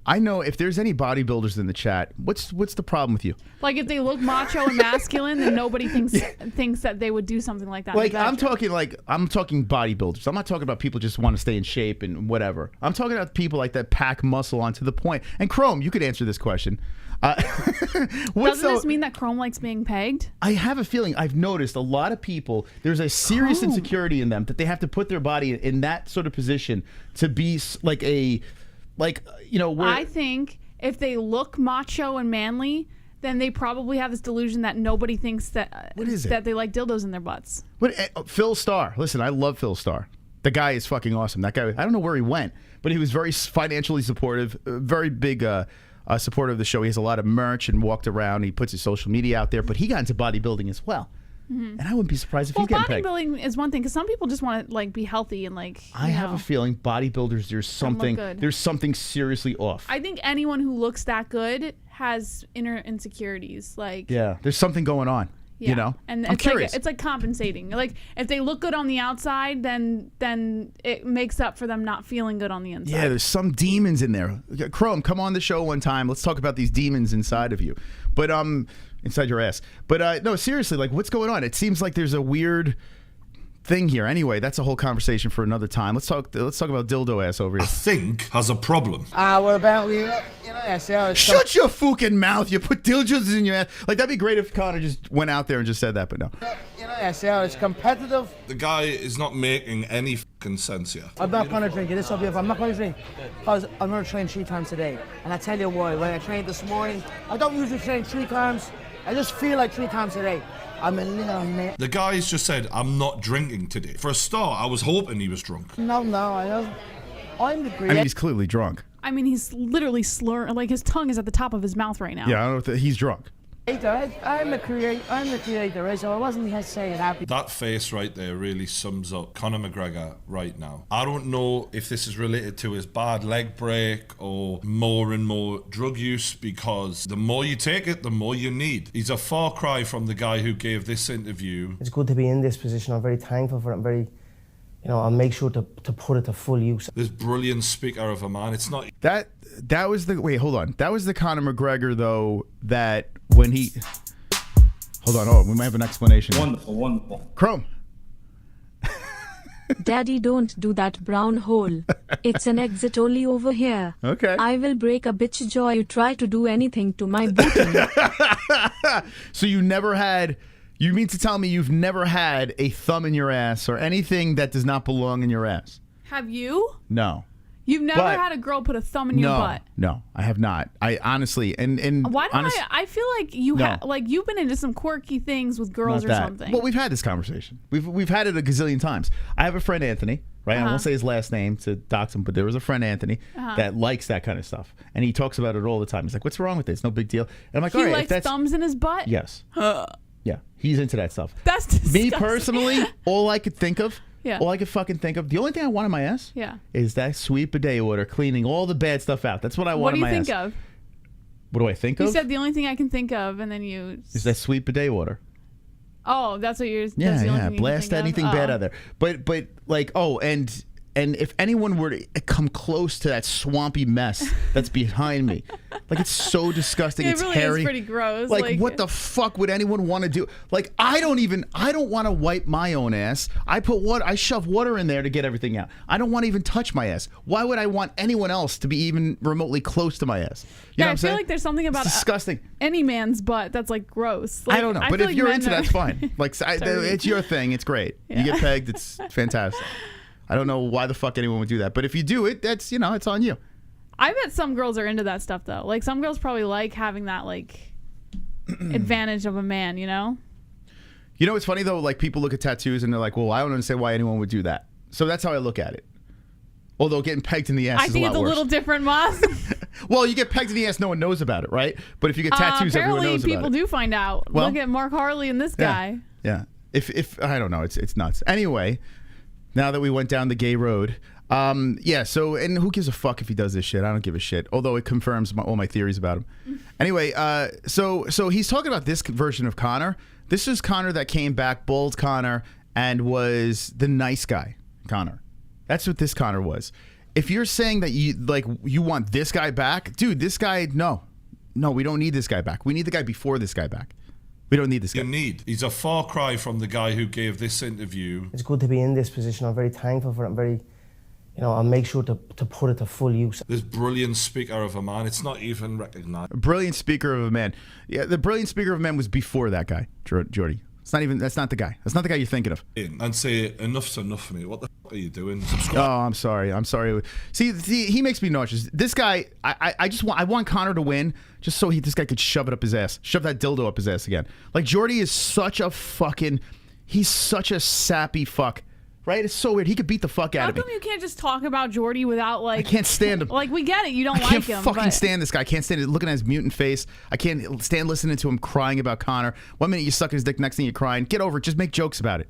Speaker 1: I know if there's any bodybuilders in the chat, what's the problem with you?
Speaker 3: Like if they look macho and masculine, then nobody thinks that they would do something like that.
Speaker 1: Like I'm talking bodybuilders. I'm not talking about people just want to stay in shape and whatever. I'm talking about people like that pack muscle onto the point. And Chrome, you could answer this question.
Speaker 3: Doesn't this mean that Chrome likes being pegged?
Speaker 1: I have a feeling I've noticed a lot of people, there's a serious insecurity in them that they have to put their body in that sort of position to be where
Speaker 3: I think if they look macho and manly, then they probably have this delusion that nobody thinks that that they like dildos in their butts.
Speaker 1: But Phil Starr, listen, I love Phil Starr. The guy is fucking awesome. That guy, I don't know where he went, but he was very financially supportive, very big supporter of the show. He has a lot of merch and walked around. He puts his social media out there, but he got into bodybuilding as well. And I wouldn't be surprised if he's getting pegged.
Speaker 3: Bodybuilding is one thing because some people just want to be healthy and
Speaker 1: I have a feeling bodybuilders, there's something seriously off.
Speaker 3: I think anyone who looks that good has inner insecurities.
Speaker 1: There's something going on.
Speaker 3: Yeah. And
Speaker 1: I'm curious.
Speaker 3: It's like compensating. Like if they look good on the outside, then it makes up for them not feeling good on the inside.
Speaker 1: Yeah, there's some demons in there. Chrome, come on the show one time. Let's talk about these demons inside of you. But inside your ass. But no, seriously, what's going on? It seems like there's a weird thing here. Anyway, that's a whole conversation for another time. Let's talk about dildo ass over here.
Speaker 5: I think has a problem.
Speaker 4: What about you?
Speaker 1: Shut your fucking mouth. You put dildos in your ass. That'd be great if Conor just went out there and just said that, but no.
Speaker 4: It's competitive.
Speaker 5: The guy is not making any fucking sense here.
Speaker 4: I'm not going to drink it. This will be I'm not going to drink because I'm going to train 3 times a day. And I tell you why. When I trained this morning, I don't usually train 3 times. I just feel like 3 times a day. I'm a little man.
Speaker 5: The guy's just said, I'm not drinking today. For a start, I was hoping he was drunk.
Speaker 4: No, I don't. I'm the
Speaker 1: creator. I mean, he's clearly drunk.
Speaker 3: I mean, he's literally slurring. His tongue is at the top of his mouth right now.
Speaker 1: Yeah, I don't know if he's drunk.
Speaker 4: I'm the creator, so I wasn't here saying happy.
Speaker 5: That face right there really sums up Conor McGregor right now. I don't know if this is related to his bad leg break or more and more drug use, because the more you take it, the more you need. He's a far cry from the guy who gave this interview.
Speaker 7: It's good to be in this position. I'm very thankful for it. I'm very, I'll make sure to put it to full use.
Speaker 5: This brilliant speaker of a man. It's not...
Speaker 1: That was the... Wait, hold on. That was the Conor McGregor, though, that when he... Hold on. We might have an explanation.
Speaker 5: Wonderful.
Speaker 1: Chrome.
Speaker 6: Daddy, don't do that brown hole. It's an exit only over here.
Speaker 1: Okay.
Speaker 6: I will break a bitch jaw. You try to do anything to my booty.
Speaker 1: So you never had... You mean to tell me you've never had a thumb in your ass or anything that does not belong in your ass?
Speaker 3: Have you?
Speaker 1: No.
Speaker 3: You've never had a girl put a thumb in your butt?
Speaker 1: No, I have not. I honestly, and
Speaker 3: why don't I feel like you've been into some quirky things with girls or something.
Speaker 1: Well, we've had this conversation. We've had it a gazillion times. I have a friend, Anthony, right? I won't say his last name to dox him, but there was a friend, Anthony, that likes that kind of stuff. And he talks about it all the time. He's like, what's wrong with it? It's no big deal. And I'm like, all right.
Speaker 3: He likes thumbs in his butt?
Speaker 1: Yes. Yeah, he's into that stuff.
Speaker 3: That's disgusting.
Speaker 1: Me personally, all I could think of,
Speaker 3: the
Speaker 1: only thing I want in my ass is that sweet bidet water cleaning all the bad stuff out. That's what I want in my ass.
Speaker 3: What do you think of?
Speaker 1: What do I think of?
Speaker 3: You said the only thing I can think of, and then you...
Speaker 1: Is that sweet bidet water.
Speaker 3: Oh, that's what you're...
Speaker 1: Yeah. Blast anything bad out there. But and if anyone were to come close to that swampy mess that's behind me, it's so disgusting. It's
Speaker 3: really
Speaker 1: hairy.
Speaker 3: Is pretty gross.
Speaker 1: What the fuck would anyone want to do? I don't want to wipe my own ass. I shove water in there to get everything out. I don't want to even touch my ass. Why would I want anyone else to be even remotely close to my ass? You know what I'm saying?
Speaker 3: I feel like there's something about
Speaker 1: disgusting.
Speaker 3: Any man's butt that's gross.
Speaker 1: I don't know, but if you're into that's fine. It's your thing. It's great. Yeah. You get pegged. It's fantastic. I don't know why the fuck anyone would do that, but if you do it, that's it's on you.
Speaker 3: I bet some girls are into that stuff though. Some girls probably like having that advantage of a man,
Speaker 1: You know what's funny though? Like people look at tattoos and they're like, well, I don't understand why anyone would do that. So that's how I look at it. Although getting pegged in the ass
Speaker 3: I
Speaker 1: is
Speaker 3: think
Speaker 1: a lot
Speaker 3: it's a
Speaker 1: worse.
Speaker 3: little different, Moss.
Speaker 1: Well, you get pegged in the ass, no one knows about it, right? But if you get tattoos, everyone knows about it.
Speaker 3: Apparently, people do find out.
Speaker 1: Well,
Speaker 3: look at Mark Harley and this guy.
Speaker 1: Yeah. If I don't know, it's nuts. Anyway, now that we went down the gay road, yeah. So, and who gives a fuck if he does this shit? I don't give a shit. Although it confirms all my theories about him. Anyway, so he's talking about this version of Conor. This is Conor that came back, bald Conor, and was the nice guy, Conor. That's what this Conor was. If you're saying that you want this guy back, dude, this guy, no, we don't need this guy back. We need the guy before this guy back. We don't need this guy.
Speaker 5: He's a far cry from the guy who gave this interview.
Speaker 7: It's good to be in this position. I'm very thankful for it. I'm very, I'll make sure to put it to full use.
Speaker 5: This brilliant speaker of a man, it's not even recognised.
Speaker 1: Brilliant speaker of a man. Yeah, the brilliant speaker of a man was before that guy, Jordy. That's not the guy. That's not the guy you're thinking of.
Speaker 5: And say, enough's enough for me. What the fuck are you doing? Subscribe.
Speaker 1: Oh, I'm sorry. See, he makes me nauseous. This guy, I want Conor to win just so this guy could shove it up his ass. Shove that dildo up his ass again. Like, Jordy is he's such a sappy fuck. Right? It's so weird. He could beat the fuck out of me.
Speaker 3: How come you can't just talk about Jordy without
Speaker 1: I can't stand him.
Speaker 3: Like, we get it. You don't like him.
Speaker 1: I can't fucking stand this guy. I can't stand it. Looking at his mutant face. I can't stand listening to him crying about Conor. 1 minute you suck his dick, next thing you're crying. Get over it. Just make jokes about it.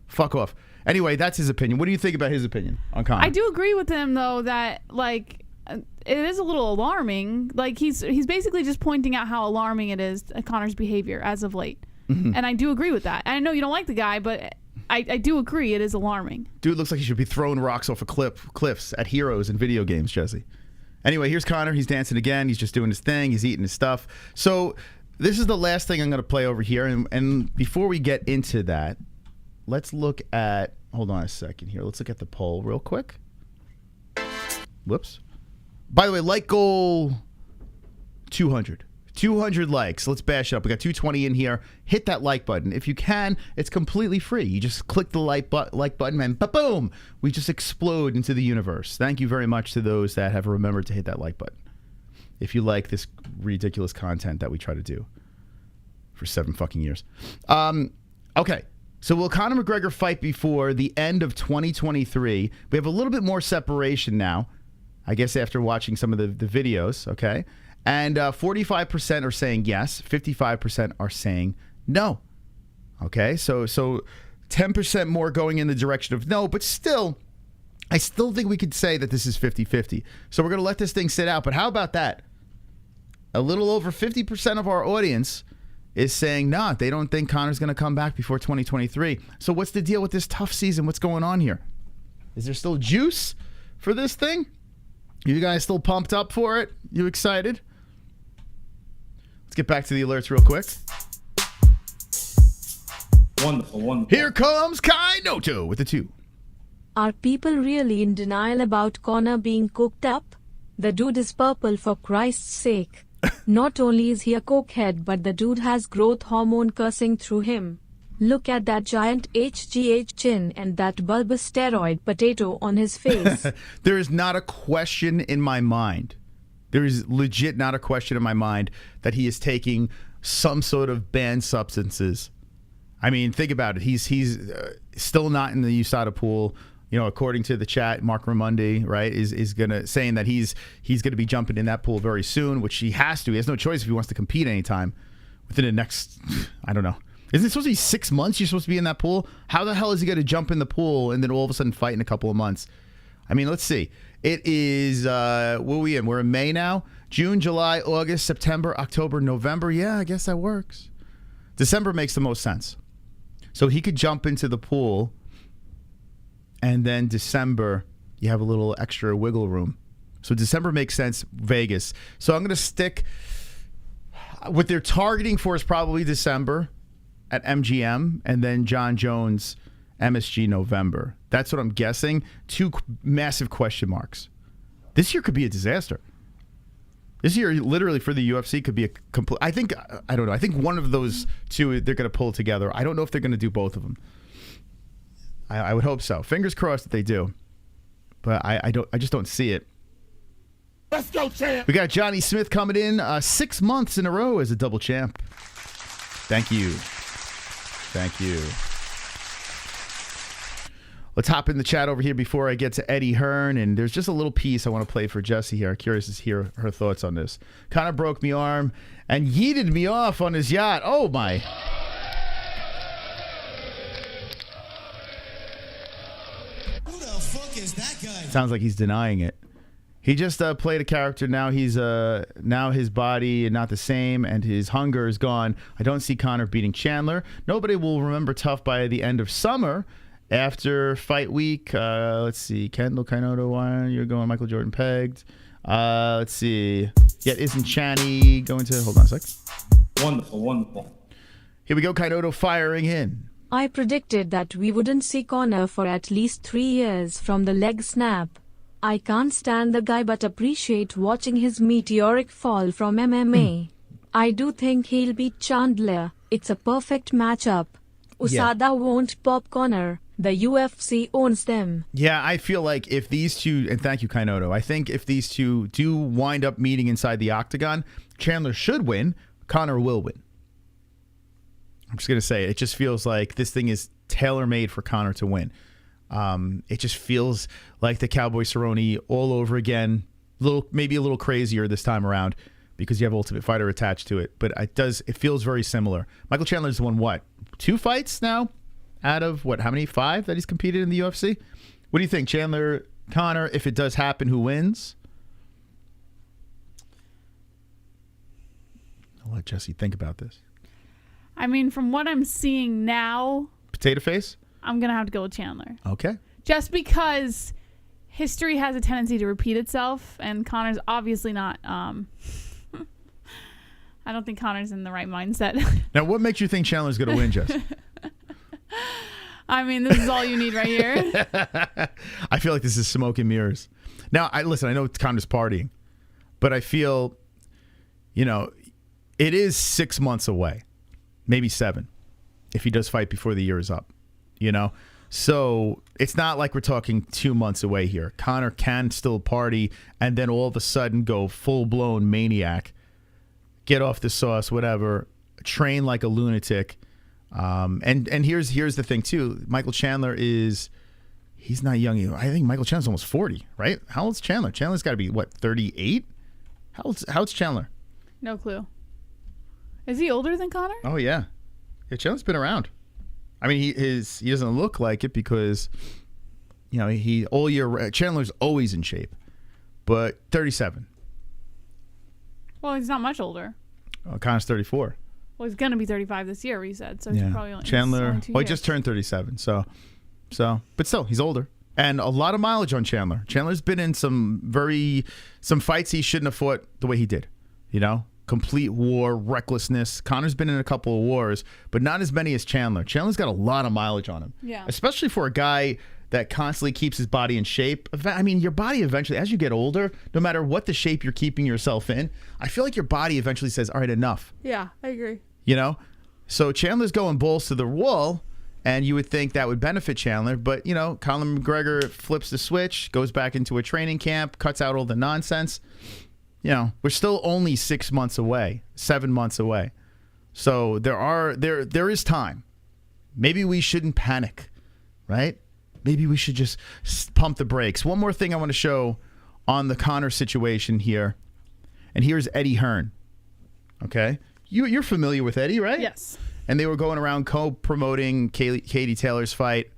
Speaker 1: Fuck off. Anyway, that's his opinion. What do you think about his opinion on Conor?
Speaker 3: I do agree with him, though, that, like, it is a little alarming. Like, he's basically just pointing out how alarming it is, Conor's behavior as of late. Mm-hmm. And I do agree with that. And I know you don't like the guy, but I do agree it is alarming.
Speaker 1: Dude looks like he should be throwing rocks off cliffs at heroes in video games, Jesse. Anyway, here's Conor. He's dancing again. He's just doing his thing. He's eating his stuff. So this is the last thing I'm going to play over here. And before we get into that, let's look at... Hold on a second here. Let's look at the poll real quick. Whoops. By the way, like goal 200. 200 likes. Let's bash it up. We got 220 in here. Hit that like button. If you can, it's completely free. You just click the like button and boom, we just explode into the universe. Thank you very much to those that have remembered to hit that like button. If you like this ridiculous content that we try to do for 7 fucking years. Okay. So will Conor McGregor fight before the end of 2023? We have a little bit more separation now, I guess, after watching some of the videos, okay? And 45% are saying yes, 55% are saying no. Okay, so 10% more going in the direction of no, but still, I still think we could say that this is 50-50. So we're going to let this thing sit out, but how about that? A little over 50% of our audience is saying, nah, they don't think Conor's going to come back before 2023. So what's the deal with this tough season? What's going on here? Is there still juice for this thing? You guys still pumped up for it? You excited? Let's get back to the alerts real quick.
Speaker 8: Wonderful.
Speaker 1: Here comes Kai Noto with the 2.
Speaker 6: Are people really in denial about Conor being cooked up? The dude is purple, for Christ's sake. Not only is he a cokehead, but the dude has growth hormone coursing through him. Look at that giant HGH chin and that bulbous steroid potato on his face.
Speaker 1: There is not a question in my mind. There is legit not a question in my mind that he is taking some sort of banned substances. I mean, think about it. He's still not in the USADA pool. You know, according to the chat, Mark Ramundi, right, is saying that he's gonna be jumping in that pool very soon, which he has to. He has no choice if he wants to compete anytime within the next, I don't know. Isn't it supposed to be 6 months you're supposed to be in that pool? How the hell is he going to jump in the pool and then all of a sudden fight in a couple of months? I mean, let's see. It is, what are we in? We're in May now. June, July, August, September, October, November. Yeah, I guess that works. December makes the most sense. So he could jump into the pool, and then December, you have a little extra wiggle room. So December makes sense, Vegas. So I'm going to stick, what they're targeting for is probably December at MGM, and then John Jones, MSG, November. That's what I'm guessing. 2 massive question marks. This year could be a disaster. This year, literally, for the UFC, could be a complete... I don't know. I think one of those 2, they're going to pull together. I don't know if they're going to do both of them. I would hope so. Fingers crossed that they do. But I just don't see it.
Speaker 2: Let's go, champ.
Speaker 1: We got Johnny Smith coming in 6 months in a row as a double champ. Thank you. Thank you. Let's hop in the chat over here before I get to Eddie Hearn. And there's just a little piece I want to play for Jessie here. I'm curious to hear her thoughts on this. Conor broke me arm and yeeted me off on his yacht. Oh, my.
Speaker 8: Who the fuck is that guy?
Speaker 1: Sounds like he's denying it. He just played a character. Now he's now his body is not the same, and his hunger is gone. I don't see Conor beating Chandler. Nobody will remember Tough by the end of summer. After fight week, let's see. Kendall Kainoto, you're going Michael Jordan pegged. Let's see. Yeah, isn't Channy going to? Hold on a sec.
Speaker 9: Wonderful, wonderful.
Speaker 1: Here we go. Kainoto firing in.
Speaker 6: I predicted that we wouldn't see Conor for at least 3 years from the leg snap. I can't stand the guy but appreciate watching his meteoric fall from MMA. I do think he'll beat Chandler. It's a perfect matchup. USADA won't pop Conor. The UFC owns them.
Speaker 1: Yeah, I feel like if these two, and thank you, Kainoto, I think if these two do wind up meeting inside the Octagon, Chandler should win. Conor will win. I'm just going to say it just feels like this thing is tailor-made for Conor to win. It just feels like the Cowboy Cerrone all over again. Maybe a little crazier this time around because you have Ultimate Fighter attached to it. But it feels very similar. Michael Chandler's won what? 2 fights now? Out of what? How many? 5 that he's competed in the UFC? What do you think, Chandler, Conor? If it does happen, who wins? I'll let Jessie think about this.
Speaker 3: I mean, from what I'm seeing now,
Speaker 1: Potato face?
Speaker 3: I'm going to have to go with Chandler.
Speaker 1: Okay.
Speaker 3: Just because history has a tendency to repeat itself, and Conor's obviously not. I don't think Conor's in the right mindset.
Speaker 1: Now, what makes you think Chandler's going to win, Jess?
Speaker 3: I mean, this is all you need right here.
Speaker 1: I feel like this is smoke and mirrors. Now, I know Conor's partying, but I feel, it is 6 months away, maybe 7, if he does fight before the year is up, So it's not like we're talking 2 months away here. Conor can still party and then all of a sudden go full-blown maniac, get off the sauce, whatever, train like a lunatic. And here's the thing too. Michael Chandler he's not young. I think Michael Chandler's almost 40, right? How old's Chandler? Chandler's got to be what, 38? How's Chandler?
Speaker 3: No clue. Is he older than Conor?
Speaker 1: Oh yeah, Chandler's been around. I mean, he doesn't look like it because he all year. Chandler's always in shape, but 37.
Speaker 3: Well, he's not much older.
Speaker 1: Conor's 34.
Speaker 3: Well, he's gonna be 35 this year, he said. So he's probably only
Speaker 1: Chandler.
Speaker 3: only 2
Speaker 1: Well, he
Speaker 3: years.
Speaker 1: just turned 37. So, but still, he's older, and a lot of mileage on Chandler. Chandler's been in some fights he shouldn't have fought the way he did. Complete war, recklessness. Conor's been in a couple of wars, but not as many as Chandler. Chandler's got a lot of mileage on him.
Speaker 3: Yeah.
Speaker 1: Especially for a guy that constantly keeps his body in shape. I mean, your body eventually, as you get older, no matter what the shape you're keeping yourself in, I feel like your body eventually says, all right, enough.
Speaker 3: Yeah, I agree.
Speaker 1: So Chandler's going balls to the wall, and you would think that would benefit Chandler, but, Conor McGregor flips the switch, goes back into a training camp, cuts out all the nonsense. We're still only 6 months away, 7 months away. So there is time. Maybe we shouldn't panic, right? Maybe we should just pump the brakes. One more thing I want to show on the Conor situation here. And here's Eddie Hearn. Okay? You're familiar with Eddie, right?
Speaker 3: Yes.
Speaker 1: And they were going around co-promoting Katie Taylor's fight.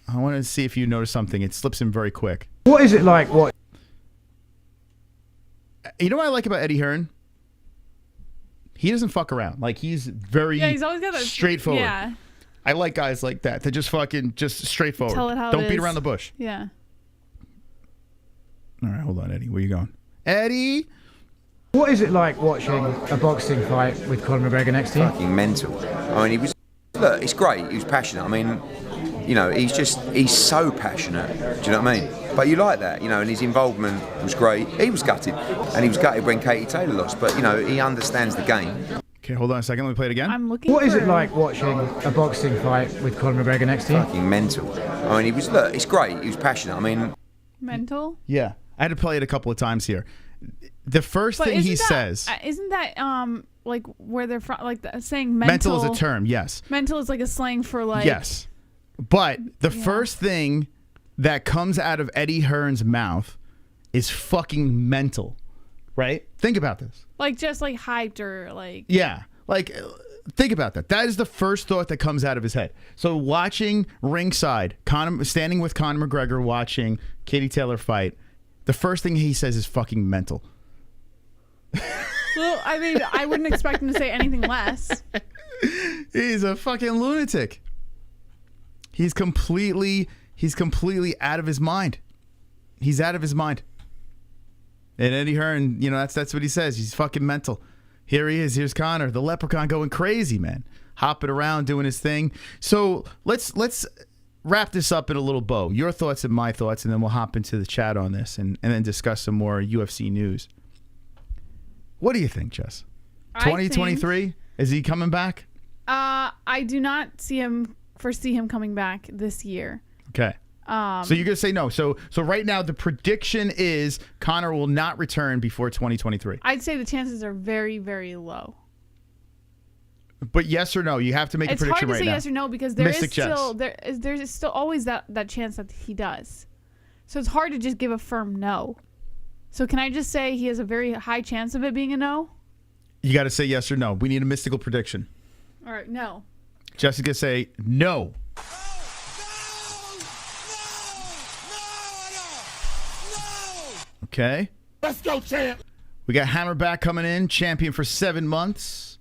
Speaker 1: I want to see if you notice something. It slips in very quick.
Speaker 9: What is it like? What?
Speaker 1: You know what I like about Eddie Hearn? He doesn't fuck around. Like, he's very
Speaker 3: he's always got
Speaker 1: straightforward.
Speaker 3: Yeah.
Speaker 1: I like guys like that. They're just straightforward.
Speaker 3: Tell it how
Speaker 1: Don't
Speaker 3: it
Speaker 1: beat
Speaker 3: is.
Speaker 1: around the bush.
Speaker 3: Yeah.
Speaker 1: All right, hold on, Eddie. Where you going? Eddie?
Speaker 9: What is it like watching a boxing fight with Conor McGregor next to you?
Speaker 10: Fucking mental. I mean, look, it's great. He was passionate. I mean, he's so passionate. Do you know what I mean? But you like that, and his involvement was great. He was gutted. And he was gutted when Katie Taylor lost. But, he understands the game.
Speaker 1: Okay, hold on a second. Let me play it again.
Speaker 3: I'm looking
Speaker 9: What is
Speaker 3: for-
Speaker 9: it like watching a boxing fight with Conor McGregor next to you?
Speaker 10: Fucking mental. I mean, look, it's great. He was passionate. I mean...
Speaker 3: Mental?
Speaker 1: Yeah. I had to play it a couple of times here. The first thing he says...
Speaker 3: Isn't that where they're from, like saying mental.
Speaker 1: Mental is a term, yes.
Speaker 3: Mental is like a slang for like.
Speaker 1: Yes, but the first thing that comes out of Eddie Hearn's mouth is fucking mental, right? Think about this.
Speaker 3: Like just like hyped or like.
Speaker 1: Yeah, like think about that. That is the first thought that comes out of his head. So watching ringside, standing with Conor McGregor, watching Katie Taylor fight, the first thing he says is fucking mental.
Speaker 3: Well, I mean, I wouldn't expect him to say anything less.
Speaker 1: He's a fucking lunatic. He's completely out of his mind. He's out of his mind. And Eddie Hearn, that's what he says. He's fucking mental. Here he is. Here's Conor, the leprechaun, going crazy, man, hopping around, doing his thing. So let's wrap this up in a little bow. Your thoughts and my thoughts, and then we'll hop into the chat on this and then discuss some more UFC news. What do you think, Jess? 2023? Is he coming back?
Speaker 3: I do not foresee him coming back this year.
Speaker 1: Okay. So you're gonna say no. So right now the prediction is Conor will not return before 2023.
Speaker 3: I'd say the chances are very, very low.
Speaker 1: But yes or no? You have to make a prediction right now.
Speaker 3: It's hard to say yes or no because there's still always that chance that he does. So it's hard to just give a firm no. So can I just say he has a very high chance of it being a no?
Speaker 1: You got to say yes or no. We need a mystical prediction.
Speaker 3: All right, no.
Speaker 1: Jessica, say no. Okay.
Speaker 2: Let's go, champ.
Speaker 1: We got Hammerback coming in, champion for 7 months.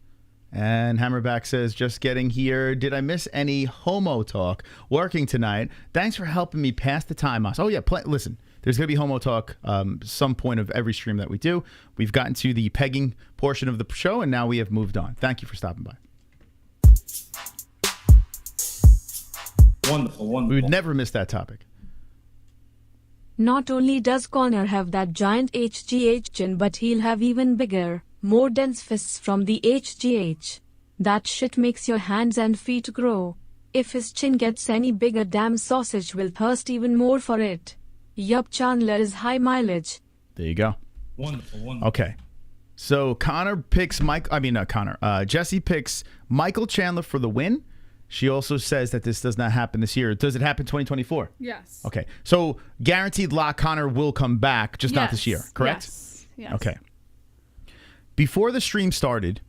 Speaker 1: And Hammerback says, just getting here. Did I miss any homo talk? Working tonight. Thanks for helping me pass the time, Moss. Oh, yeah. Listen, there's going to be homo talk some point of every stream that we do. We've gotten to the pegging portion of the show, and now we have moved on. Thank you for stopping by.
Speaker 11: Wonderful.
Speaker 1: We would never miss that topic.
Speaker 6: Not only does Conor have that giant HGH chin, but he'll have even bigger, more dense fists from the HGH. That shit makes your hands and feet grow. If his chin gets any bigger, damn sausage will thirst even more for it. Yup, Chandler is high mileage.
Speaker 1: There you go.
Speaker 11: Wonderful.
Speaker 1: Okay. So Conor picks Jesse picks Michael Chandler for the win. She also says that this does not happen this year. Does it happen 2024?
Speaker 3: Yes.
Speaker 1: Okay. So guaranteed lock, Conor will come back, just not this year, correct?
Speaker 3: Yes.
Speaker 1: Okay. Before the stream started,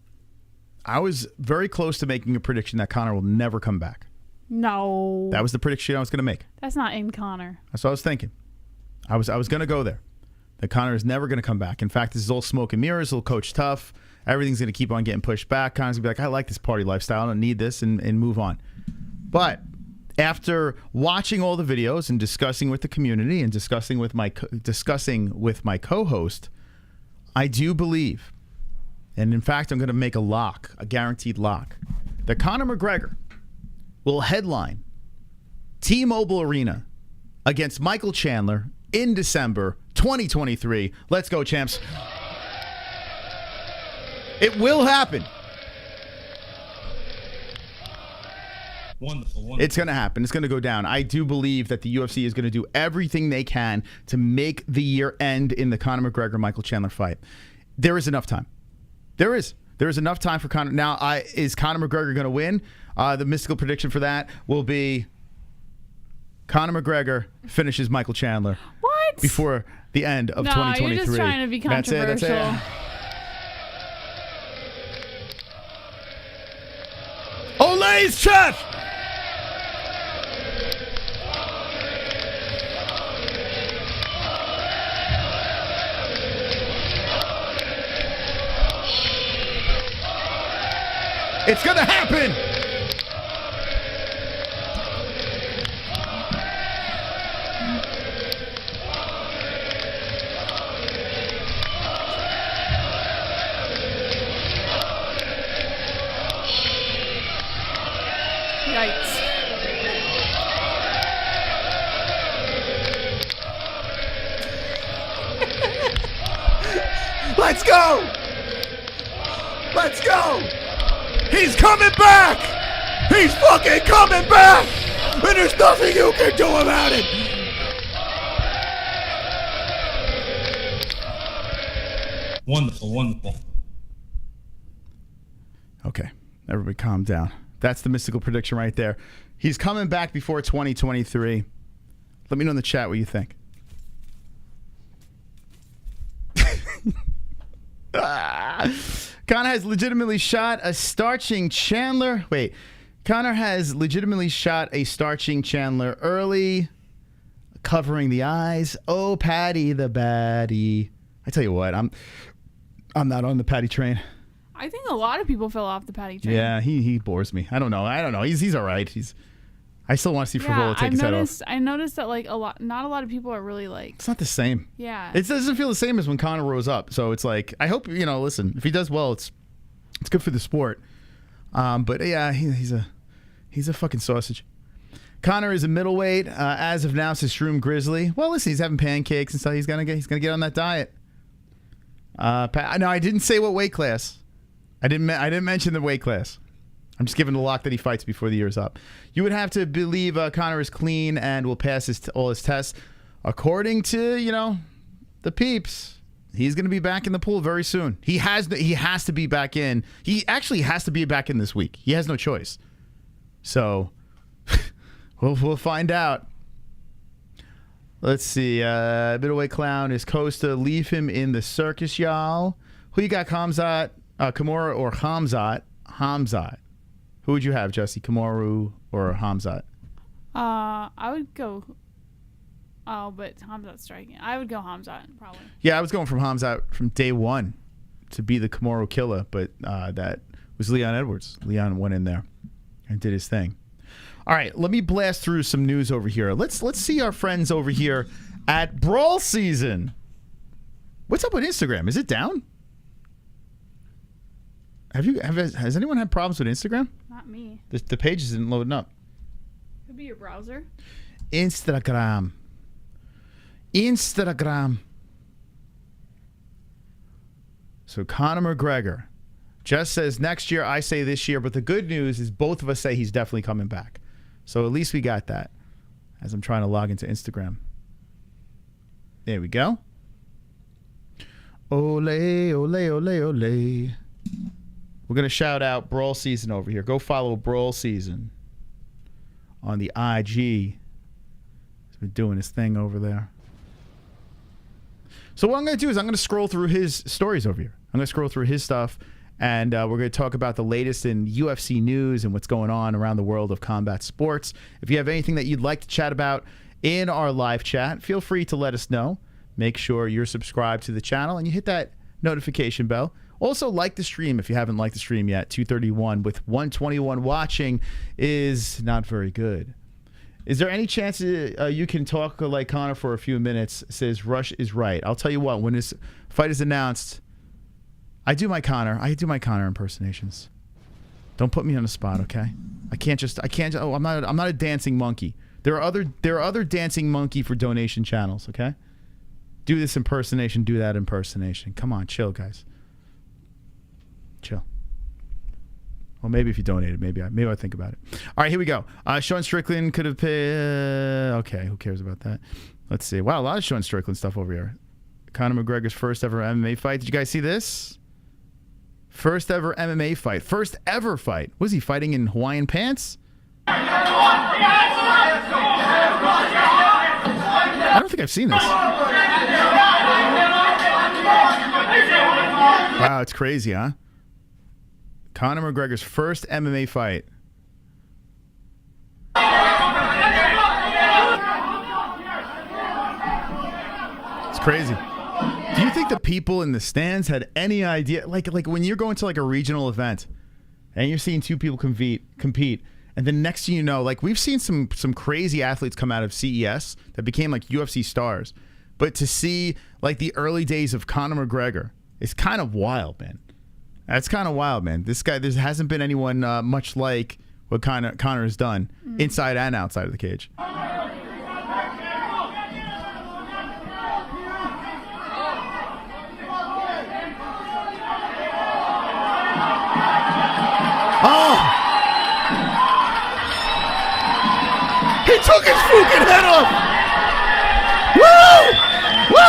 Speaker 1: I was very close to making a prediction that Conor will never come back.
Speaker 3: No.
Speaker 1: That was the prediction I was going to make.
Speaker 3: That's not in Conor.
Speaker 1: That's what I was thinking. I was going to go there. That Conor is never going to come back. In fact, this is all smoke and mirrors. He'll coach tough. Everything's going to keep on getting pushed back. Conor's going to be like, I like this party lifestyle. I don't need this, and move on. But after watching all the videos and discussing with the community and discussing with my co-host, I do believe, and in fact, I'm going to make a guaranteed lock, that Conor McGregor will headline T-Mobile Arena against Michael Chandler in December 2023. Let's go, champs. It will happen.
Speaker 11: Wonderful.
Speaker 1: It's going to happen. It's going to go down. I do believe that the UFC is going to do everything they can to make the year end in the Conor McGregor-Michael Chandler fight. There is enough time. There is enough time for Conor. Now, is Conor McGregor going to win? The mystical prediction for that will be Conor McGregor finishes Michael Chandler.
Speaker 3: What?
Speaker 1: Before the end of 2023.
Speaker 3: You're just trying to be controversial.
Speaker 1: That's it. Olay's chest! It's gonna happen!
Speaker 3: Yikes.
Speaker 1: Let's go! Let's go! He's coming back! He's fucking coming back! And there's nothing you can do about it!
Speaker 11: Wonderful.
Speaker 1: Okay, everybody calm down. That's the mystical prediction right there. He's coming back before 2023. Let me know in the chat what you think. Conor has legitimately shot a starching Chandler. Wait. Conor has legitimately shot a starching Chandler early, covering the eyes. Oh, Patty the baddie. I tell you what, I'm not on the Patty train.
Speaker 3: I think a lot of people fell off the Patty train.
Speaker 1: Yeah, he bores me. I don't know. He's all right. I still want to see Frivola take his head off.
Speaker 3: I noticed that like not a lot of people are really like.
Speaker 1: It's not the same.
Speaker 3: Yeah.
Speaker 1: It doesn't feel the same as when Conor rose up. So it's like, I hope, listen, if he does well, it's good for the sport. But yeah, he's a fucking sausage. Conor is a middleweight as of now, says Shroom Grizzly. Well, listen, he's having pancakes and stuff. He's gonna get on that diet. No, I didn't say what weight class. I didn't mention the weight class. I'm just giving the lock that he fights before the year is up. You would have to believe Conor is clean and will pass all his tests. According to, the peeps, he's going to be back in the pool very soon. He has to be back in. He actually has to be back in this week. He has no choice. So we'll find out. Let's see. Middleweight clown is Costa. Leave him in the circus, y'all. Who you got, Khamzat, Kimura or Khamzat? Khamzat. Who would you have, Jesse? Kamaru or Khamzat?
Speaker 3: I would go. Oh, but Khamzat's striking. I would go Khamzat, probably.
Speaker 1: Yeah, I was going from Khamzat from day one to be the Kamaru killer, but that was Leon Edwards. Leon went in there and did his thing. All right, let me blast through some news over here. Let's see our friends over here at Brawl Season. What's up with Instagram? Is it down? Has anyone had problems with Instagram?
Speaker 3: Not me.
Speaker 1: The page isn't loading up.
Speaker 3: Could be your browser.
Speaker 1: Instagram. So Conor McGregor just says next year, I say this year, but the good news is both of us say he's definitely coming back. So at least we got that as I'm trying to log into Instagram. There we go. Ole, ole, ole, ole. We're going to shout out Brawl Season over here. Go follow Brawl Season on the IG. He's been doing his thing over there. So what I'm going to do is I'm going to scroll through his stories over here. I'm going to scroll through his stuff, and we're going to talk about the latest in UFC news and what's going on around the world of combat sports. If you have anything that you'd like to chat about in our live chat, feel free to let us know. Make sure you're subscribed to the channel and you hit that notification bell. Also, like the stream if you haven't liked the stream yet. 231 with 121 watching is not very good. Is there any chance you can talk like Conor for a few minutes? Says Rush is right. I'll tell you what, when this fight is announced, I do my Conor impersonations. Don't put me on the spot, okay? I can't. Oh, I'm not a dancing monkey. There are other dancing monkey for donation channels, okay? Do this impersonation, do that impersonation. Come on, chill, guys. Chill. Well, maybe if you donated, maybe I'll think about it. All right, here we go. Sean Strickland could have paid. Okay, who cares about that? Let's see. Wow, a lot of Sean Strickland stuff over here. Conor McGregor's first ever MMA fight. Did you guys see this? First ever MMA fight. First ever fight. Was he fighting in Hawaiian pants? I don't think I've seen this. Wow, it's crazy, huh? Conor McGregor's first MMA fight. It's crazy. Do you think the people in the stands had any idea? Like when you're going to like a regional event and you're seeing two people compete, and then next thing you know, like we've seen some crazy athletes come out of CES that became like UFC stars. But to see like the early days of Conor McGregor, it's kind of wild, man. That's kind of wild, man. This guy, there hasn't been anyone much like what Conor has done inside and outside of the cage. Oh! He took his fucking head off! Woo! Woo!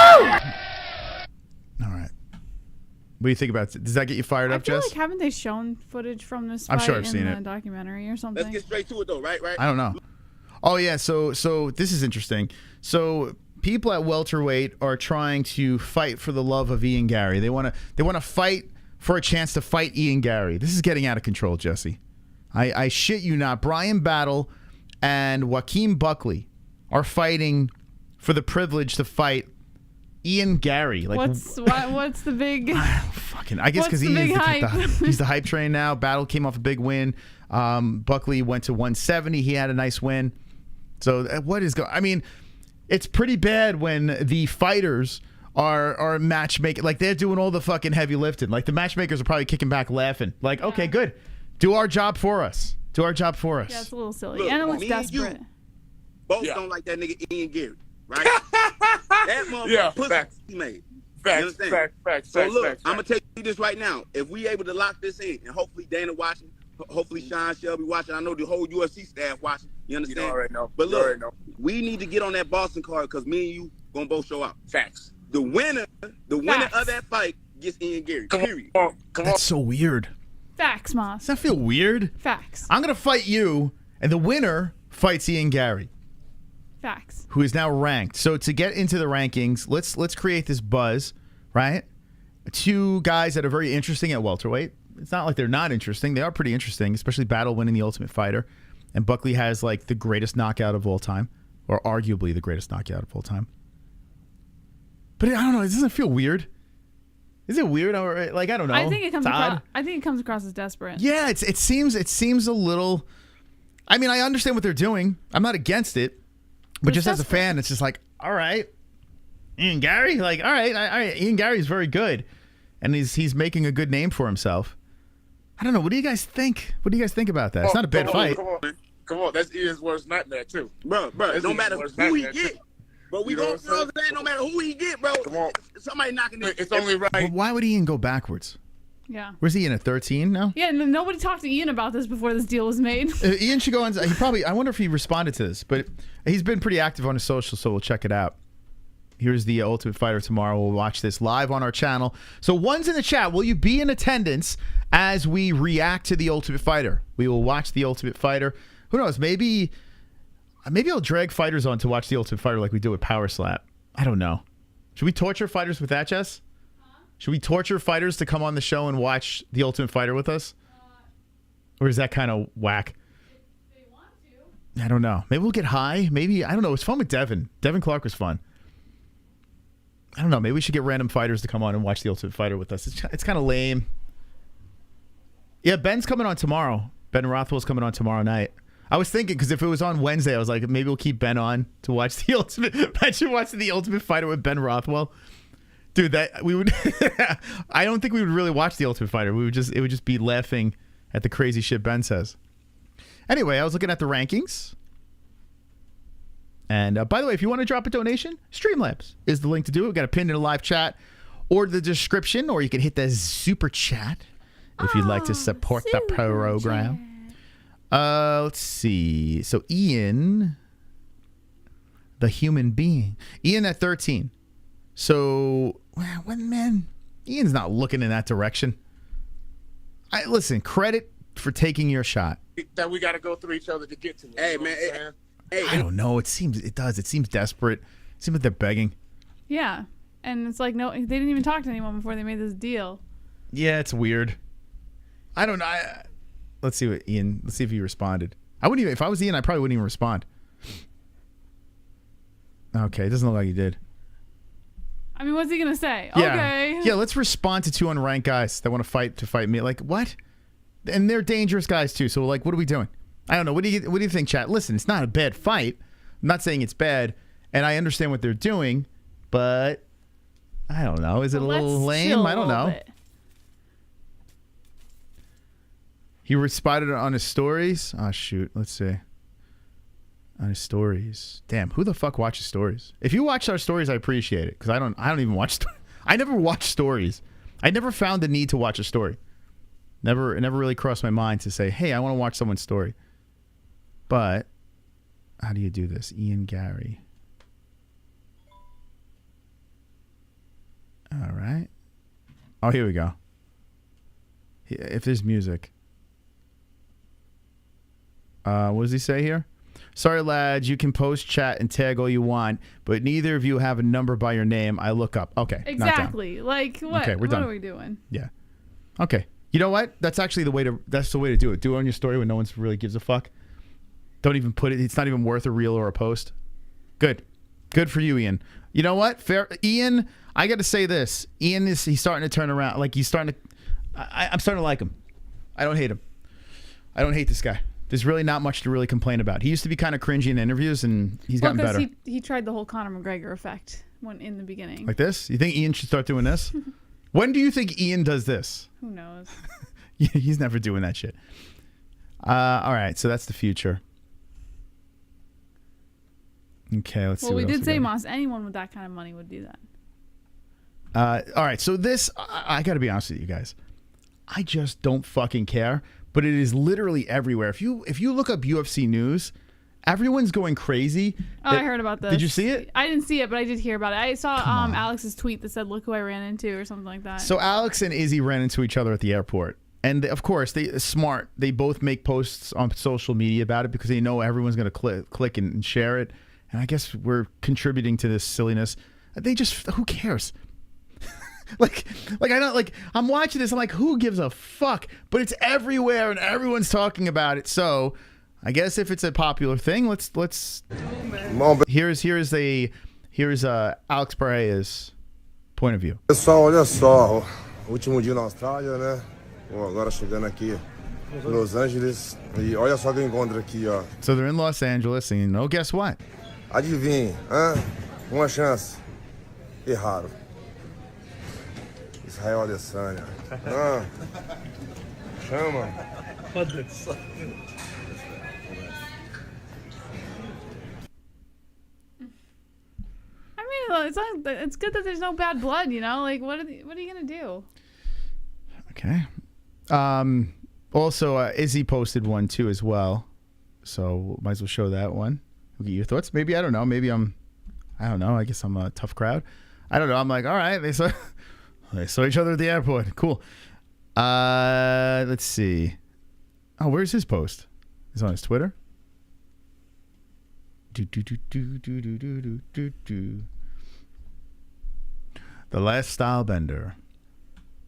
Speaker 1: All right. What do you think about it? Does that get you fired up,
Speaker 3: I feel
Speaker 1: Jess?
Speaker 3: like haven't they shown footage from this fight
Speaker 1: I'm sure I've seen
Speaker 3: in
Speaker 1: it.
Speaker 3: the documentary or something?
Speaker 2: Let's get straight to it though, right?
Speaker 1: I don't know. Oh yeah, so this is interesting. So people at welterweight are trying to fight for the love of Ian Gary. They want to fight for a chance to fight Ian Gary. This is getting out of control, Jesse. I shit you not. Brian Battle and Joaquin Buckley are fighting for the privilege to fight Ian Gary. Like,
Speaker 3: what's the big?
Speaker 1: I guess because he's the hype train now. Battle came off a big win. Buckley went to 170. He had a nice win. So what is going? I mean, it's pretty bad when the fighters are matchmaking. Like they're doing all the fucking heavy lifting. Like the matchmakers are probably kicking back laughing. Like, okay, good. Do our job for us. Do our job for us.
Speaker 3: Yeah, it's a little silly.
Speaker 2: Look,
Speaker 3: and it looks
Speaker 2: me and
Speaker 3: desperate.
Speaker 2: you both don't like that nigga Ian Gary, right? That motherfucker pussy he made.
Speaker 11: Facts.
Speaker 2: So look, I'm gonna tell you this right now. If we able to lock this in, and hopefully Dana watching, hopefully Sean Shelby watching, I know the whole UFC staff watching. You understand?
Speaker 11: You already know.
Speaker 2: But look, we need to get on that Boston card because me and you gonna both show up.
Speaker 11: Facts.
Speaker 2: The winner of that fight gets Ian Gary. Period.
Speaker 1: That's so weird.
Speaker 3: Facts, Moss.
Speaker 1: Does that feel weird?
Speaker 3: Facts.
Speaker 1: I'm gonna fight you, and the winner fights Ian Gary.
Speaker 3: Facts.
Speaker 1: Who is now ranked. So to get into the rankings, let's create this buzz, right? Two guys that are very interesting at welterweight. It's not like they're not interesting. They are pretty interesting, especially Battle winning the Ultimate Fighter. And Buckley has like the greatest knockout of all time, or arguably the greatest knockout of all time. But I don't know. It doesn't feel weird. Is it weird? Or like I don't know.
Speaker 3: I think it comes across.
Speaker 1: Odd.
Speaker 3: I think it comes across as desperate.
Speaker 1: Yeah, it seems a little. I mean, I understand what they're doing. I'm not against it, but just as a fan, it's just like, all right, Ian Gary, like, all right, Ian Gary's very good, and he's making a good name for himself. I don't know. What do you guys think? What do you guys think about that? It's not a bad fight.
Speaker 11: Come on, that's Ian's worst nightmare too,
Speaker 2: bro. No matter who he get. But we go through saying no matter who he get, bro. Come on. Somebody knocking this.
Speaker 11: It's only right.
Speaker 1: Well, why would Ian go backwards?
Speaker 3: Yeah.
Speaker 1: Where's Ian at 13 now?
Speaker 3: Yeah, and nobody talked to Ian about this before this deal was made.
Speaker 1: Ian should go on. He probably. I wonder if he responded to this, but he's been pretty active on his social, so we'll check it out. Here's the Ultimate Fighter tomorrow. We'll watch this live on our channel. So one's in the chat. Will you be in attendance as we react to the Ultimate Fighter? We will watch the Ultimate Fighter. Who knows? Maybe I'll drag fighters on to watch the Ultimate Fighter like we do with Power Slap. I don't know. Should we torture fighters with that, Jess? Should we torture fighters to come on the show and watch the Ultimate Fighter with us? Or is that kind of whack?
Speaker 3: If they want to.
Speaker 1: I don't know. Maybe we'll get high. Maybe, I don't know. It was fun with Devin. Devin Clark was fun. I don't know. Maybe we should get random fighters to come on and watch the Ultimate Fighter with us. It's kind of lame. Yeah, Ben's coming on tomorrow. Ben Rothwell's coming on tomorrow night. I was thinking, because if it was on Wednesday, I was like, maybe we'll keep Ben on to watch the Ultimate. Imagine watching the Ultimate Fighter with Ben Rothwell. Dude, that we would. I don't think we would really watch the Ultimate Fighter. It would just be laughing at the crazy shit Ben says. Anyway, I was looking at the rankings. And by the way, if you want to drop a donation, Streamlabs is the link to do it. We've got a pin in a live chat or the description, or you can hit the super chat if you'd like to support the program. Let's see. So Ian, the human being. Ian at 13. So, man, Ian's not looking in that direction. Listen, credit for taking your shot.
Speaker 11: That we got to go through each other to get to it.
Speaker 2: Hey, man.
Speaker 1: I don't know. It seems desperate. It seems like they're begging.
Speaker 3: Yeah. And it's like, no, they didn't even talk to anyone before they made this deal.
Speaker 1: Yeah, it's weird. I don't know. Let's see what Ian. Let's see if he responded. I wouldn't even. If I was Ian, I probably wouldn't even respond. Okay, it doesn't look like he did.
Speaker 3: I mean, what's he gonna say?
Speaker 1: Yeah.
Speaker 3: Okay.
Speaker 1: Yeah, let's respond to two unranked guys that want to fight me. Like what? And they're dangerous guys too. So like, what are we doing? I don't know. What do you think, chat? Listen, it's not a bad fight. I'm not saying it's bad, and I understand what they're doing, but I don't know. Is it a little lame? I don't know. He responded on his stories. Oh shoot, let's see. On his stories. Damn, who the fuck watches stories? If you watch our stories, I appreciate it because I don't even watch. I never watch stories. I never found the need to watch a story. It never really crossed my mind to say, hey, I want to watch someone's story. But how do you do this? Ian Gary. All right. Oh, here we go. If there's music. What does he say here? Sorry, lads, you can post, chat, and tag all you want, but neither of you have a number by your name. I look up. Okay.
Speaker 3: Exactly. Like, what?
Speaker 1: Okay, we're
Speaker 3: what
Speaker 1: done.
Speaker 3: are we doing?
Speaker 1: Yeah. Okay. You know what? That's actually the way to do it. Do it on your story when no one really gives a fuck. Don't even put it. It's not even worth a reel or a post. Good. Good for you, Ian. You know what? Fair. Ian, I got to say this. Ian he's starting to turn around. Like he's starting to. I'm starting to like him. I don't hate him. I don't hate this guy. There's really not much to really complain about. He used to be kind of cringy in interviews, and he's gotten better.
Speaker 3: He tried the whole Conor McGregor effect when in the beginning.
Speaker 1: Like this? You think Ian should start doing this? When do you think Ian does this?
Speaker 3: Who knows?
Speaker 1: He's never doing that shit. All right, so that's the future. Okay, let's see.
Speaker 3: Well, we
Speaker 1: what else
Speaker 3: did say,
Speaker 1: got.
Speaker 3: Moss, anyone with that kind of money would do that.
Speaker 1: All right, so this, I got to be honest with you guys. I just don't fucking care, but it is literally everywhere. If you look up UFC news, everyone's going crazy.
Speaker 3: Oh, I heard about this.
Speaker 1: Did you see it?
Speaker 3: I didn't see it, but I did hear about it. I saw Alex's tweet that said, "Look who I ran into," or something like that.
Speaker 1: So Alex and Izzy ran into each other at the airport. And of course, they smart. They both make posts on social media about it because they know everyone's going to click and share it. And I guess we're contributing to this silliness. They just, who cares? like I don't like. I'm watching this. I'm like, who gives a fuck? But it's everywhere, and everyone's talking about it. So I guess if it's a popular thing, let's. Here's Alex Pereira's point of view.
Speaker 12: Pessoal, olha só, último dia na Austrália, né? Bom, agora chegando aqui em Los Angeles e olha só que eu encontro aqui, ó.
Speaker 1: So they're in Los Angeles, and guess what?
Speaker 12: Adivinhe, hã? Uma chance. Erraram. Israel Adesanya. Ah, chama.
Speaker 3: I mean, it's good that there's no bad blood, you know? Like, what are you going to do?
Speaker 1: Okay. Also, Izzy posted one too as well. So might as well show that one. We'll get your thoughts. Maybe, I don't know. Maybe I don't know. I guess I'm a tough crowd. I don't know. I'm like, all right. They saw each other at the airport. Cool. Let's see. Oh, where's his post? It's on his Twitter. The Last Style Bender.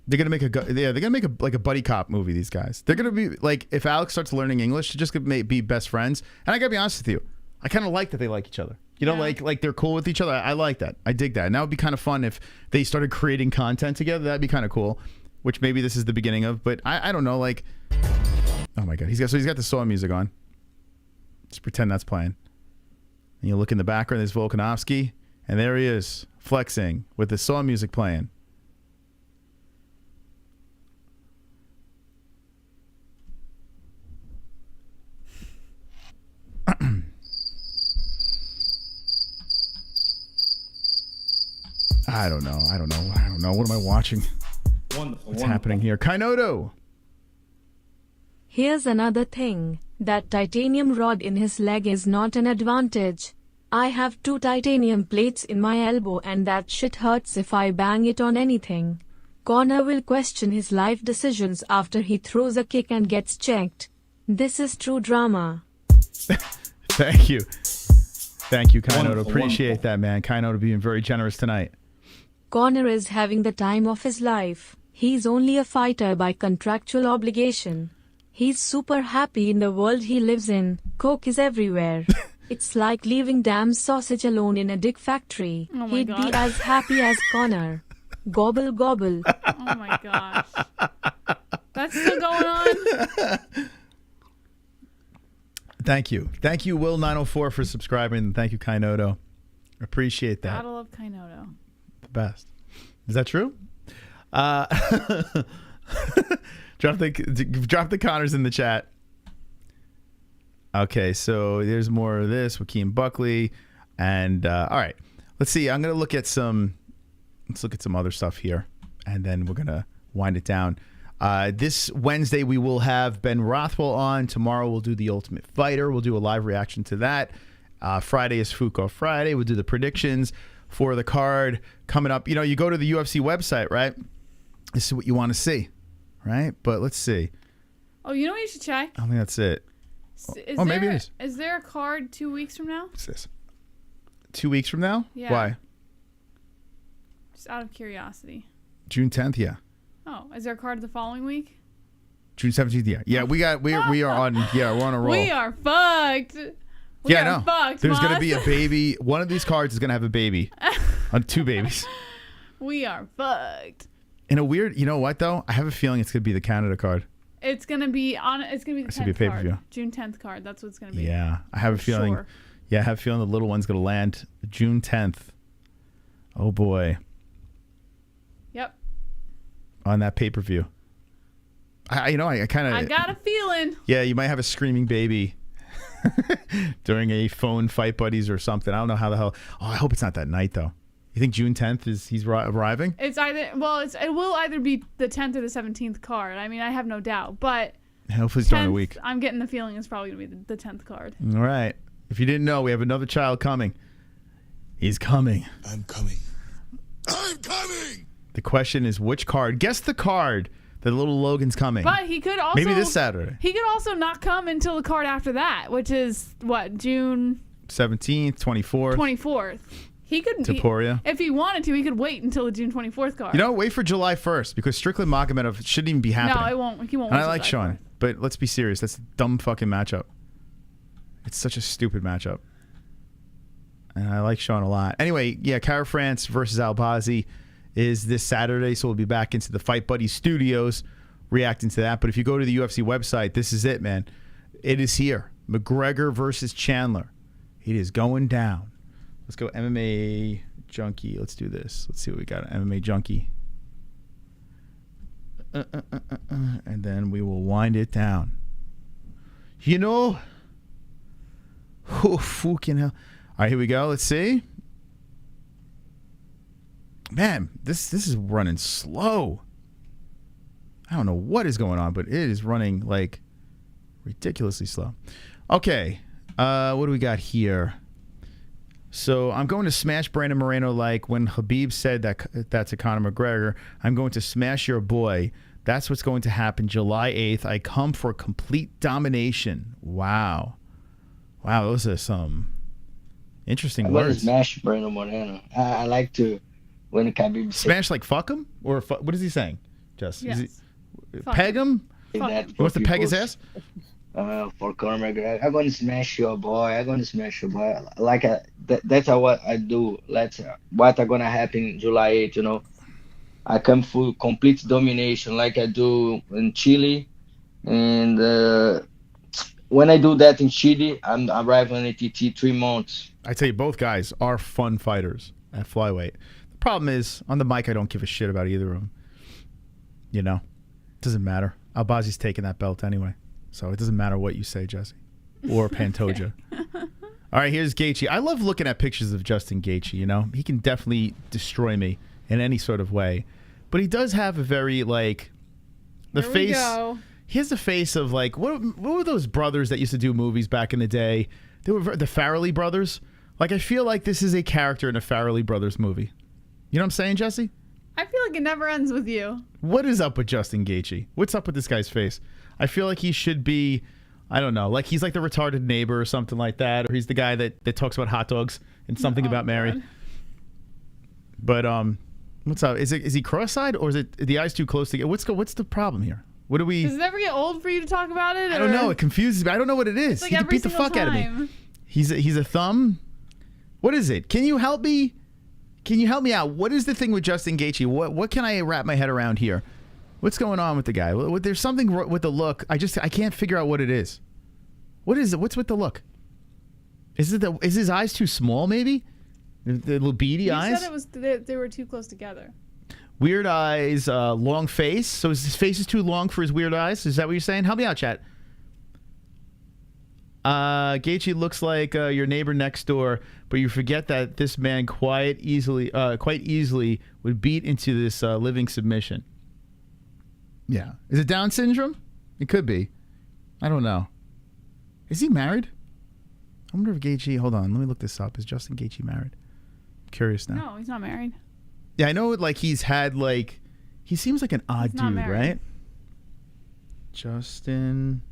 Speaker 1: They're gonna make a buddy cop movie. These guys. They're gonna be like, if Alex starts learning English, they're just gonna be best friends. And I gotta be honest with you, I kind of like that they like each other. You know, like they're cool with each other. I like that. I dig that. And that would be kind of fun if they started creating content together. That'd be kind of cool. Which maybe this is the beginning of. But I don't know. Like, oh my god, he's got the Saw music on. Just pretend that's playing. And you look in the background. There's Volkanovski, and there he is flexing with the Saw music playing. I don't know. What am I watching? What's happening here? Kainoto.
Speaker 6: Here's another thing. That titanium rod in his leg is not an advantage. I have 2 titanium plates in my elbow and that shit hurts if I bang it on anything. Conor will question his life decisions after he throws a kick and gets checked. This is true drama.
Speaker 1: Thank you. Thank you, Kainoto. Appreciate that, man. Kainoto being very generous tonight.
Speaker 6: Conor is having the time of his life. He's only a fighter by contractual obligation. He's super happy in the world he lives in. Coke is everywhere. It's like leaving damn sausage alone in a dick factory.
Speaker 3: Oh
Speaker 6: He'd
Speaker 3: God.
Speaker 6: be as happy as Conor. Gobble gobble.
Speaker 3: Oh my gosh. That's still going on?
Speaker 1: Thank you. Thank you, Will904, for subscribing. Thank you, Kainoto. Appreciate that.
Speaker 3: Gotta love Kainoto.
Speaker 1: The best. Is that true? Drop the Connors in the chat. Okay, so there's more of this. Joaquin Buckley. And all right. Let's see. I'm gonna look at some other stuff here. And then we're gonna wind it down. This Wednesday we will have Ben Rothwell on. Tomorrow we'll do The Ultimate Fighter. We'll do a live reaction to that. Friday is Fuko Friday. We'll do the predictions for the card coming up. You know, you go to the UFC website, right? This is what you want to see, right? But let's see.
Speaker 3: Oh, you know what you should check?
Speaker 1: I think that's it. Maybe it is.
Speaker 3: Is there a card 2 weeks from now?
Speaker 1: What's this? 2 weeks from now?
Speaker 3: Yeah.
Speaker 1: Why?
Speaker 3: Just out of curiosity.
Speaker 1: June 10th, yeah.
Speaker 3: Oh, is there a card the following week?
Speaker 1: June 17th, yeah. Yeah, we are on we're on a roll.
Speaker 3: We are fucked. We are fucked,
Speaker 1: There's going to
Speaker 3: Moss.
Speaker 1: be a baby. One of these cards is going to have a baby. On 2 babies.
Speaker 3: We are fucked.
Speaker 1: In a weird, you know what though? I have a feeling it's going to be the Canada card.
Speaker 3: It's gonna be on. It's gonna be the 10th
Speaker 1: pay-per-view.
Speaker 3: card. June 10th card. That's what it's gonna be.
Speaker 1: Yeah, I have a feeling.
Speaker 3: Sure.
Speaker 1: Yeah, I have a feeling the little one's going to land June 10th. Oh boy.
Speaker 3: Yep.
Speaker 1: On that pay-per-view. I kind of.
Speaker 3: I got a feeling.
Speaker 1: Yeah, you might have a screaming baby during a phone fight buddies or something. I don't know how the hell. Oh, I hope it's not that night though. You think June 10th he's arriving?
Speaker 3: It's either it will either be the 10th or the 17th card. I mean, I have no doubt, but
Speaker 1: hopefully it's during the week.
Speaker 3: I'm getting the feeling it's probably gonna be the 10th card.
Speaker 1: All right. If you didn't know, we have another child coming. He's coming.
Speaker 8: I'm coming. I'm coming.
Speaker 1: The question is which card? Guess the card that little Logan's coming.
Speaker 3: But he could also
Speaker 1: maybe this Saturday.
Speaker 3: He could also not come until the card after that, which is what, June
Speaker 1: 17th, 24th.
Speaker 3: 24th. He could.
Speaker 1: Taporia.
Speaker 3: If he wanted to, he could wait until the June 24th card.
Speaker 1: You know, wait for July 1st because Strickland Magomedov shouldn't even be happening.
Speaker 3: No, it won't. He won't.
Speaker 1: And I like Sean, but let's be serious. That's a dumb fucking matchup. It's such a stupid matchup. And I like Sean a lot. Anyway, yeah, Cara France versus Albazi is this Saturday, so we'll be back into the Fight Buddy studios reacting to that. But if you go to the UFC website, this is it, man. It is here. McGregor versus Chandler. It is going down. Let's go MMA Junkie. Let's do this. Let's see what we got. MMA Junkie. And then we will wind it down. You know? Oh, fucking hell. All right, here we go. Let's see. Man, this is running slow. I don't know what is going on, but it is running like ridiculously slow. Okay, what do we got here? So I'm going to smash Brandon Moreno like when Khabib said that's a Conor McGregor. I'm going to smash your boy. That's what's going to happen July 8th. I come for complete domination. Wow. Wow, those are some interesting
Speaker 13: I'm gonna
Speaker 1: words.
Speaker 13: smash Brandon Moreno. I like to when Khabib
Speaker 1: smash like fuck him? Or what is he saying, Jess?
Speaker 3: Yes.
Speaker 1: Is he, peg him? He wants to peg his ass?
Speaker 13: For Conor McGregor, I'm gonna smash your boy. I'm gonna smash your boy. Like that's what I do. What are gonna happen July 8th? You know, I come for complete domination, like I do in Chile, and when I do that in Chile, I'm arriving on ATT 3 months.
Speaker 1: I tell you, both guys are fun fighters at flyweight. The problem is on the mic, I don't give a shit about either of them. You know, doesn't matter. Albazi's taking that belt anyway. So it doesn't matter what you say, Jesse. Or Pantoja. All right, here's Gaethje. I love looking at pictures of Justin Gaethje, you know. He can definitely destroy me in any sort of way. But he does have a very, like, the
Speaker 3: Here
Speaker 1: face.
Speaker 3: we go.
Speaker 1: He has the face of, like, what were those brothers that used to do movies back in the day? They were the Farrelly brothers. Like, I feel like this is a character in a Farrelly brothers movie. You know what I'm saying, Jesse?
Speaker 3: I feel like it never ends with you.
Speaker 1: What is up with Justin Gaethje? What's up with this guy's face? I feel like he should be, I don't know, like he's like the retarded neighbor or something like that, or he's the guy that talks about hot dogs and something about Mary.
Speaker 3: God.
Speaker 1: But what's up? Is he cross-eyed or is it the eyes too close together? What's the problem here? What do we?
Speaker 3: Does it ever get old for you to talk about it?
Speaker 1: I don't know. It confuses me. I don't know what it is.
Speaker 3: It's like
Speaker 1: he could
Speaker 3: every
Speaker 1: beat the
Speaker 3: single
Speaker 1: fuck out of me.
Speaker 3: time.
Speaker 1: He's a thumb. What is it? Can you help me? Can you help me out? What is the thing with Justin Gaethje? What can I wrap my head around here? What's going on with the guy? There's something with the look. I can't figure out what it is. What is it? What's with the look? Is his eyes too small? Maybe the little beady eyes.
Speaker 3: You said it was they were too close together.
Speaker 1: Weird eyes, long face. So his face is too long for his weird eyes. Is that what you're saying? Help me out, chat. Gaethje looks like your neighbor next door, but you forget that this man quite easily would beat into this living submission. Yeah. Is it Down syndrome? It could be. I don't know. Is he married? I wonder if Gaethje... Hold on. Let me look this up. Is Justin Gaethje married? I'm curious now.
Speaker 3: No, he's not married.
Speaker 1: Yeah, I know like he's had like... He seems like an odd
Speaker 3: not
Speaker 1: dude,
Speaker 3: married.
Speaker 1: right? Justin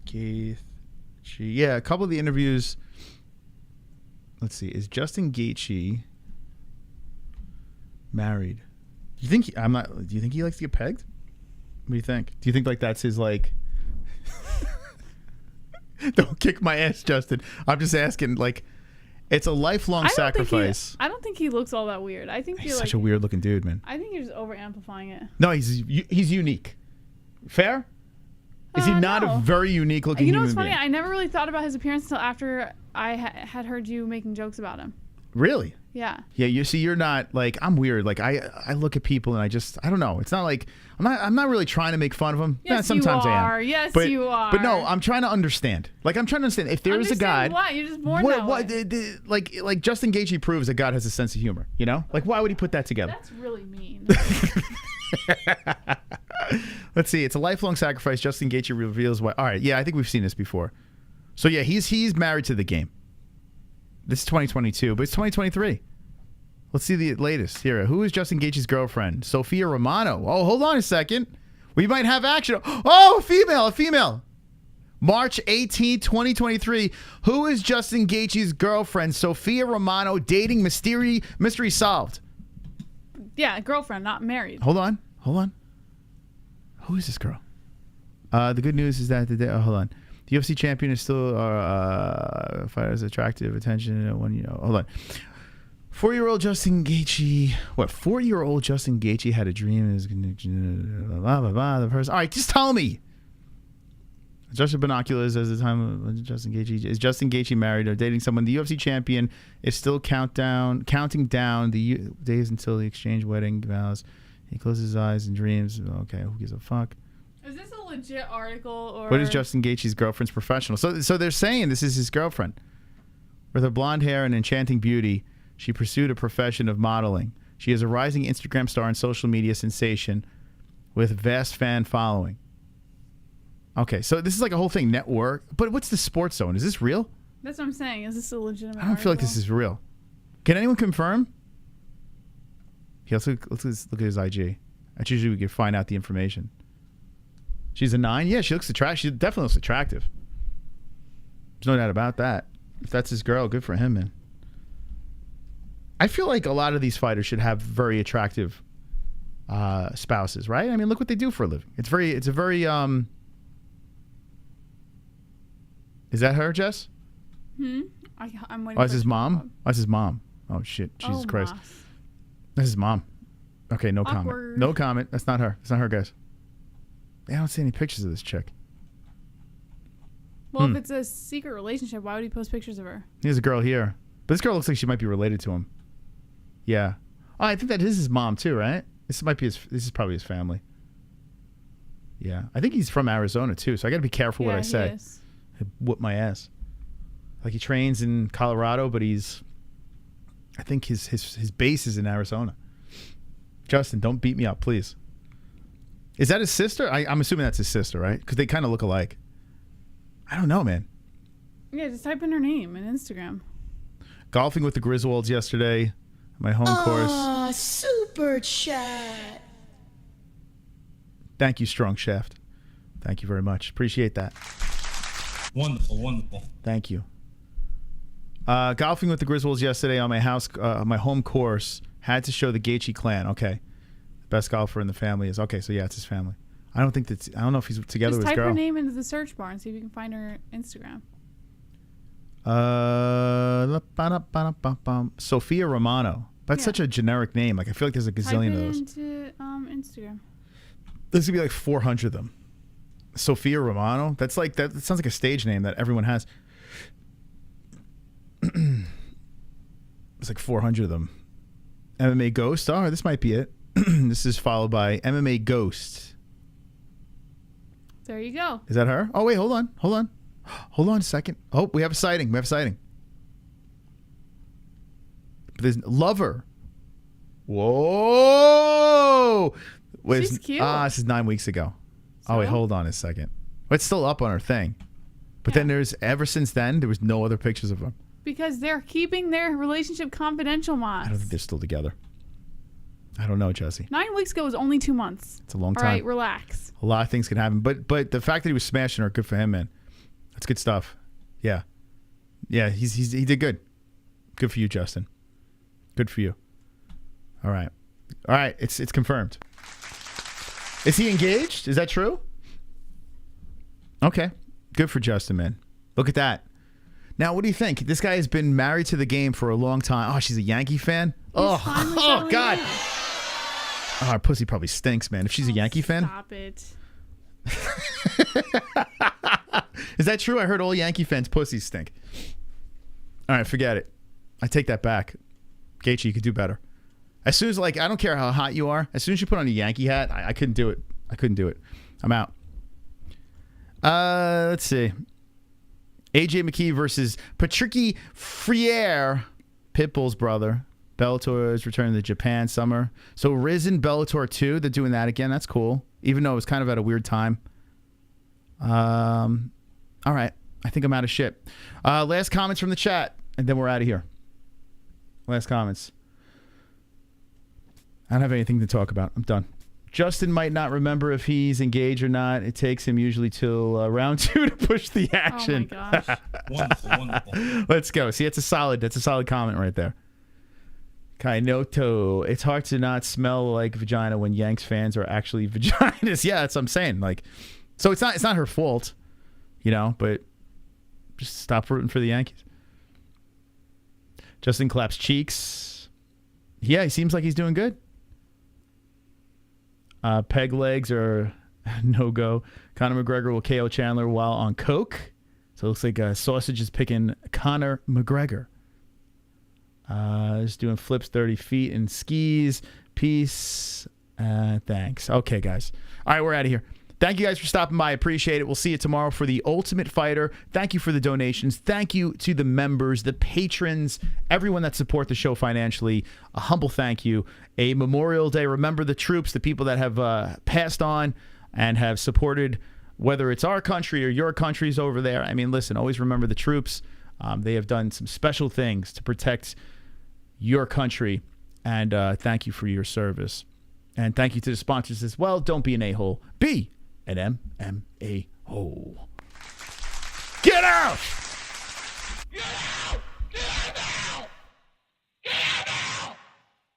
Speaker 1: Gaethje. Yeah, a couple of the interviews. Let's see. Is Justin Gaethje married? Do you think do you think he likes to get pegged? What do you think? Do you think like that's his like don't kick my ass, Justin. I'm just asking, like, it's a lifelong sacrifice.
Speaker 3: I don't think he looks all that weird. I think
Speaker 1: He's
Speaker 3: you're
Speaker 1: such a weird looking dude, man.
Speaker 3: I think you're just over amplifying it.
Speaker 1: No, he's unique. Fair? Is he not
Speaker 3: no.
Speaker 1: a very unique looking
Speaker 3: You know
Speaker 1: human
Speaker 3: what's funny?
Speaker 1: being?
Speaker 3: I never really thought about his appearance until after I had heard you making jokes about him.
Speaker 1: Really?
Speaker 3: Yeah.
Speaker 1: Yeah, you see, you're not like, I'm weird. Like I look at people and I don't know. It's not like I'm not really trying to make fun of them.
Speaker 3: Yes,
Speaker 1: sometimes
Speaker 3: you
Speaker 1: I am.
Speaker 3: are. Yes,
Speaker 1: but,
Speaker 3: you are.
Speaker 1: But no, I'm trying to understand. Like I'm trying to understand if there is a God.
Speaker 3: What? You're just born that way.
Speaker 1: Like Justin Gaethje proves that God has a sense of humor. You know, like why would he put that together?
Speaker 3: That's really mean.
Speaker 1: Let's see. It's a lifelong sacrifice. Justin Gaethje reveals why. All right. Yeah, I think we've seen this before. So yeah, he's married to the game. This is 2022, but it's 2023. Let's see the latest here. Who is Justin Gaethje's girlfriend? Sophia Romano. Oh, hold on a second. We might have action. Oh, a female. March 18, 2023. Who is Justin Gaethje's girlfriend? Sophia Romano dating mystery solved.
Speaker 3: Yeah, girlfriend, not married.
Speaker 1: Hold on. Who is this girl? The good news is that hold on. The UFC champion is still fighters attractive attention when hold on. 4-year-old Justin Gaethje. What? 4-year-old Justin Gaethje had a dream. Is blah blah blah. The person. All right, just tell me. Adjusted binoculars as the time of Justin Gaethje. Is Justin Gaethje married or dating someone? The UFC champion is still counting down the days until the exchange wedding vows. He closes his eyes and dreams. Okay, who gives a fuck?
Speaker 3: Is this a legit article or?
Speaker 1: What is Justin Gaethje's girlfriend's professional? So they're saying this is his girlfriend. With her blonde hair and enchanting beauty, she pursued a profession of modeling. She is a rising Instagram star and social media sensation with vast fan following. Okay, so this is like a whole thing, network. But what's the Sports Zone? Is this real?
Speaker 3: That's what I'm saying. Is this a legitimate?
Speaker 1: I don't feel like this is real. Can anyone confirm? Yeah, let's look at his IG. That's usually we can find out the information. She's a 9. Yeah, she looks attractive. She definitely looks attractive. There's no doubt about that. If that's his girl, good for him, man. I feel like a lot of these fighters should have very attractive spouses, right? I mean, look what they do for a living. It's a very Is that her, Jess?
Speaker 3: I'm waiting.
Speaker 1: Oh, that's his mom? Oh, that's his mom. Oh, shit. Jesus Christ. That's his mom. Okay, no comment.
Speaker 3: Awkward.
Speaker 1: No comment. That's not her. That's not her, guys. I don't see any pictures of this chick.
Speaker 3: Well, if it's a secret relationship, why would he post pictures of her?
Speaker 1: There's a girl here. But this girl looks like she might be related to him. Yeah. Oh, I think that is his mom too, right? This is probably his family. Yeah. I think he's from Arizona too, so I got to be careful what I say.
Speaker 3: He is.
Speaker 1: He'll whoop my ass. Like he trains in Colorado, but I think his base is in Arizona. Justin, don't beat me up, please. Is that his sister? I'm assuming that's his sister, right? Because they kind of look alike. I don't know, man.
Speaker 3: Yeah, just type in her name in Instagram.
Speaker 1: Golfing with the Griswolds yesterday. My home course.
Speaker 14: Super chat.
Speaker 1: Thank you, Strong Shaft. Thank you very much. Appreciate that.
Speaker 15: Wonderful.
Speaker 1: Thank you. Golfing with the Griswolds yesterday on my home course. Had to show the Gaethje clan. Okay. The best golfer in the family is. Okay, so yeah, it's his family. I don't know if he's together with his girl.
Speaker 3: Just type her name into the search bar and see if you can find her Instagram.
Speaker 1: Sophia Romano. That's such a generic name. Like I feel like there's a gazillion of those.
Speaker 3: Type it into Instagram.
Speaker 1: There's gonna be like 400 of them. Sophia Romano. That sounds like a stage name that everyone has. It's like 400 of them. MMA Ghost. Oh, this might be it. This is followed by MMA Ghost.
Speaker 3: There you go.
Speaker 1: Is that her? Oh wait, hold on a second. Oh, we have a sighting. There's Lover. Whoa! Wait,
Speaker 3: she's cute.
Speaker 1: This is 9 weeks ago. So? Oh wait, hold on a second. It's still up on her thing. But then ever since then, there was no other pictures of them.
Speaker 3: Because they're keeping their relationship confidential, Moss.
Speaker 1: I don't think they're still together. I don't know, Jesse.
Speaker 3: 9 weeks ago was only 2 months.
Speaker 1: It's a long
Speaker 3: All
Speaker 1: time.
Speaker 3: right, relax.
Speaker 1: A lot of things can happen, but the fact that he was smashing her, good for him, man. That's good stuff. Yeah, he did good. Good for you, Justin. Good for you. All right. It's confirmed. Is he engaged? Is that true? Okay, good for Justin, man. Look at that. Now, what do you think? This guy has been married to the game for a long time. Oh, she's a Yankee fan. Oh God. Oh, her pussy probably stinks, man. If she's a Yankee fan.
Speaker 3: Stop it.
Speaker 1: Is that true? I heard all Yankee fans' pussies stink. All right, forget it. I take that back. Gaethje, you could do better. As soon as, I don't care how hot you are. As soon as you put on a Yankee hat, I couldn't do it. I'm out. Let's see. AJ McKee versus Patricky Freire, Pitbull's brother. Bellator is returning to Japan summer. So Risen Bellator 2, they're doing that again. That's cool. Even though it was kind of at a weird time. All right. I think I'm out of shit. Last comments from the chat, and then we're out of here. Last comments. I don't have anything to talk about. I'm done. Justin might not remember if he's engaged or not. It takes him usually till round 2 to push the action.
Speaker 3: Oh my gosh.
Speaker 8: Wonderful.
Speaker 1: Let's go. See, that's a solid comment right there. Kainoto. It's hard to not smell like vagina when Yanks fans are actually vaginas. Yeah, that's what I'm saying. So it's not her fault, but just stop rooting for the Yankees. Justin claps cheeks. Yeah, he seems like he's doing good. Peg legs are no-go. Conor McGregor will KO Chandler while on coke. So it looks like Sausage is picking Conor McGregor. Just doing flips 30 feet in skis. Peace. Thanks. Okay, guys. All right, we're out of here. Thank you guys for stopping by. I appreciate it. We'll see you tomorrow for The Ultimate Fighter. Thank you for the donations. Thank you to the members, the patrons, everyone that support the show financially. A humble thank you. A Memorial Day. Remember the troops, the people that have passed on and have supported, whether it's our country or your countries over there. I mean, listen, always remember the troops. They have done some special things to protect your country. And thank you for your service. And thank you to the sponsors as well. Don't be an a-hole. Be an MMA-hole. Get out!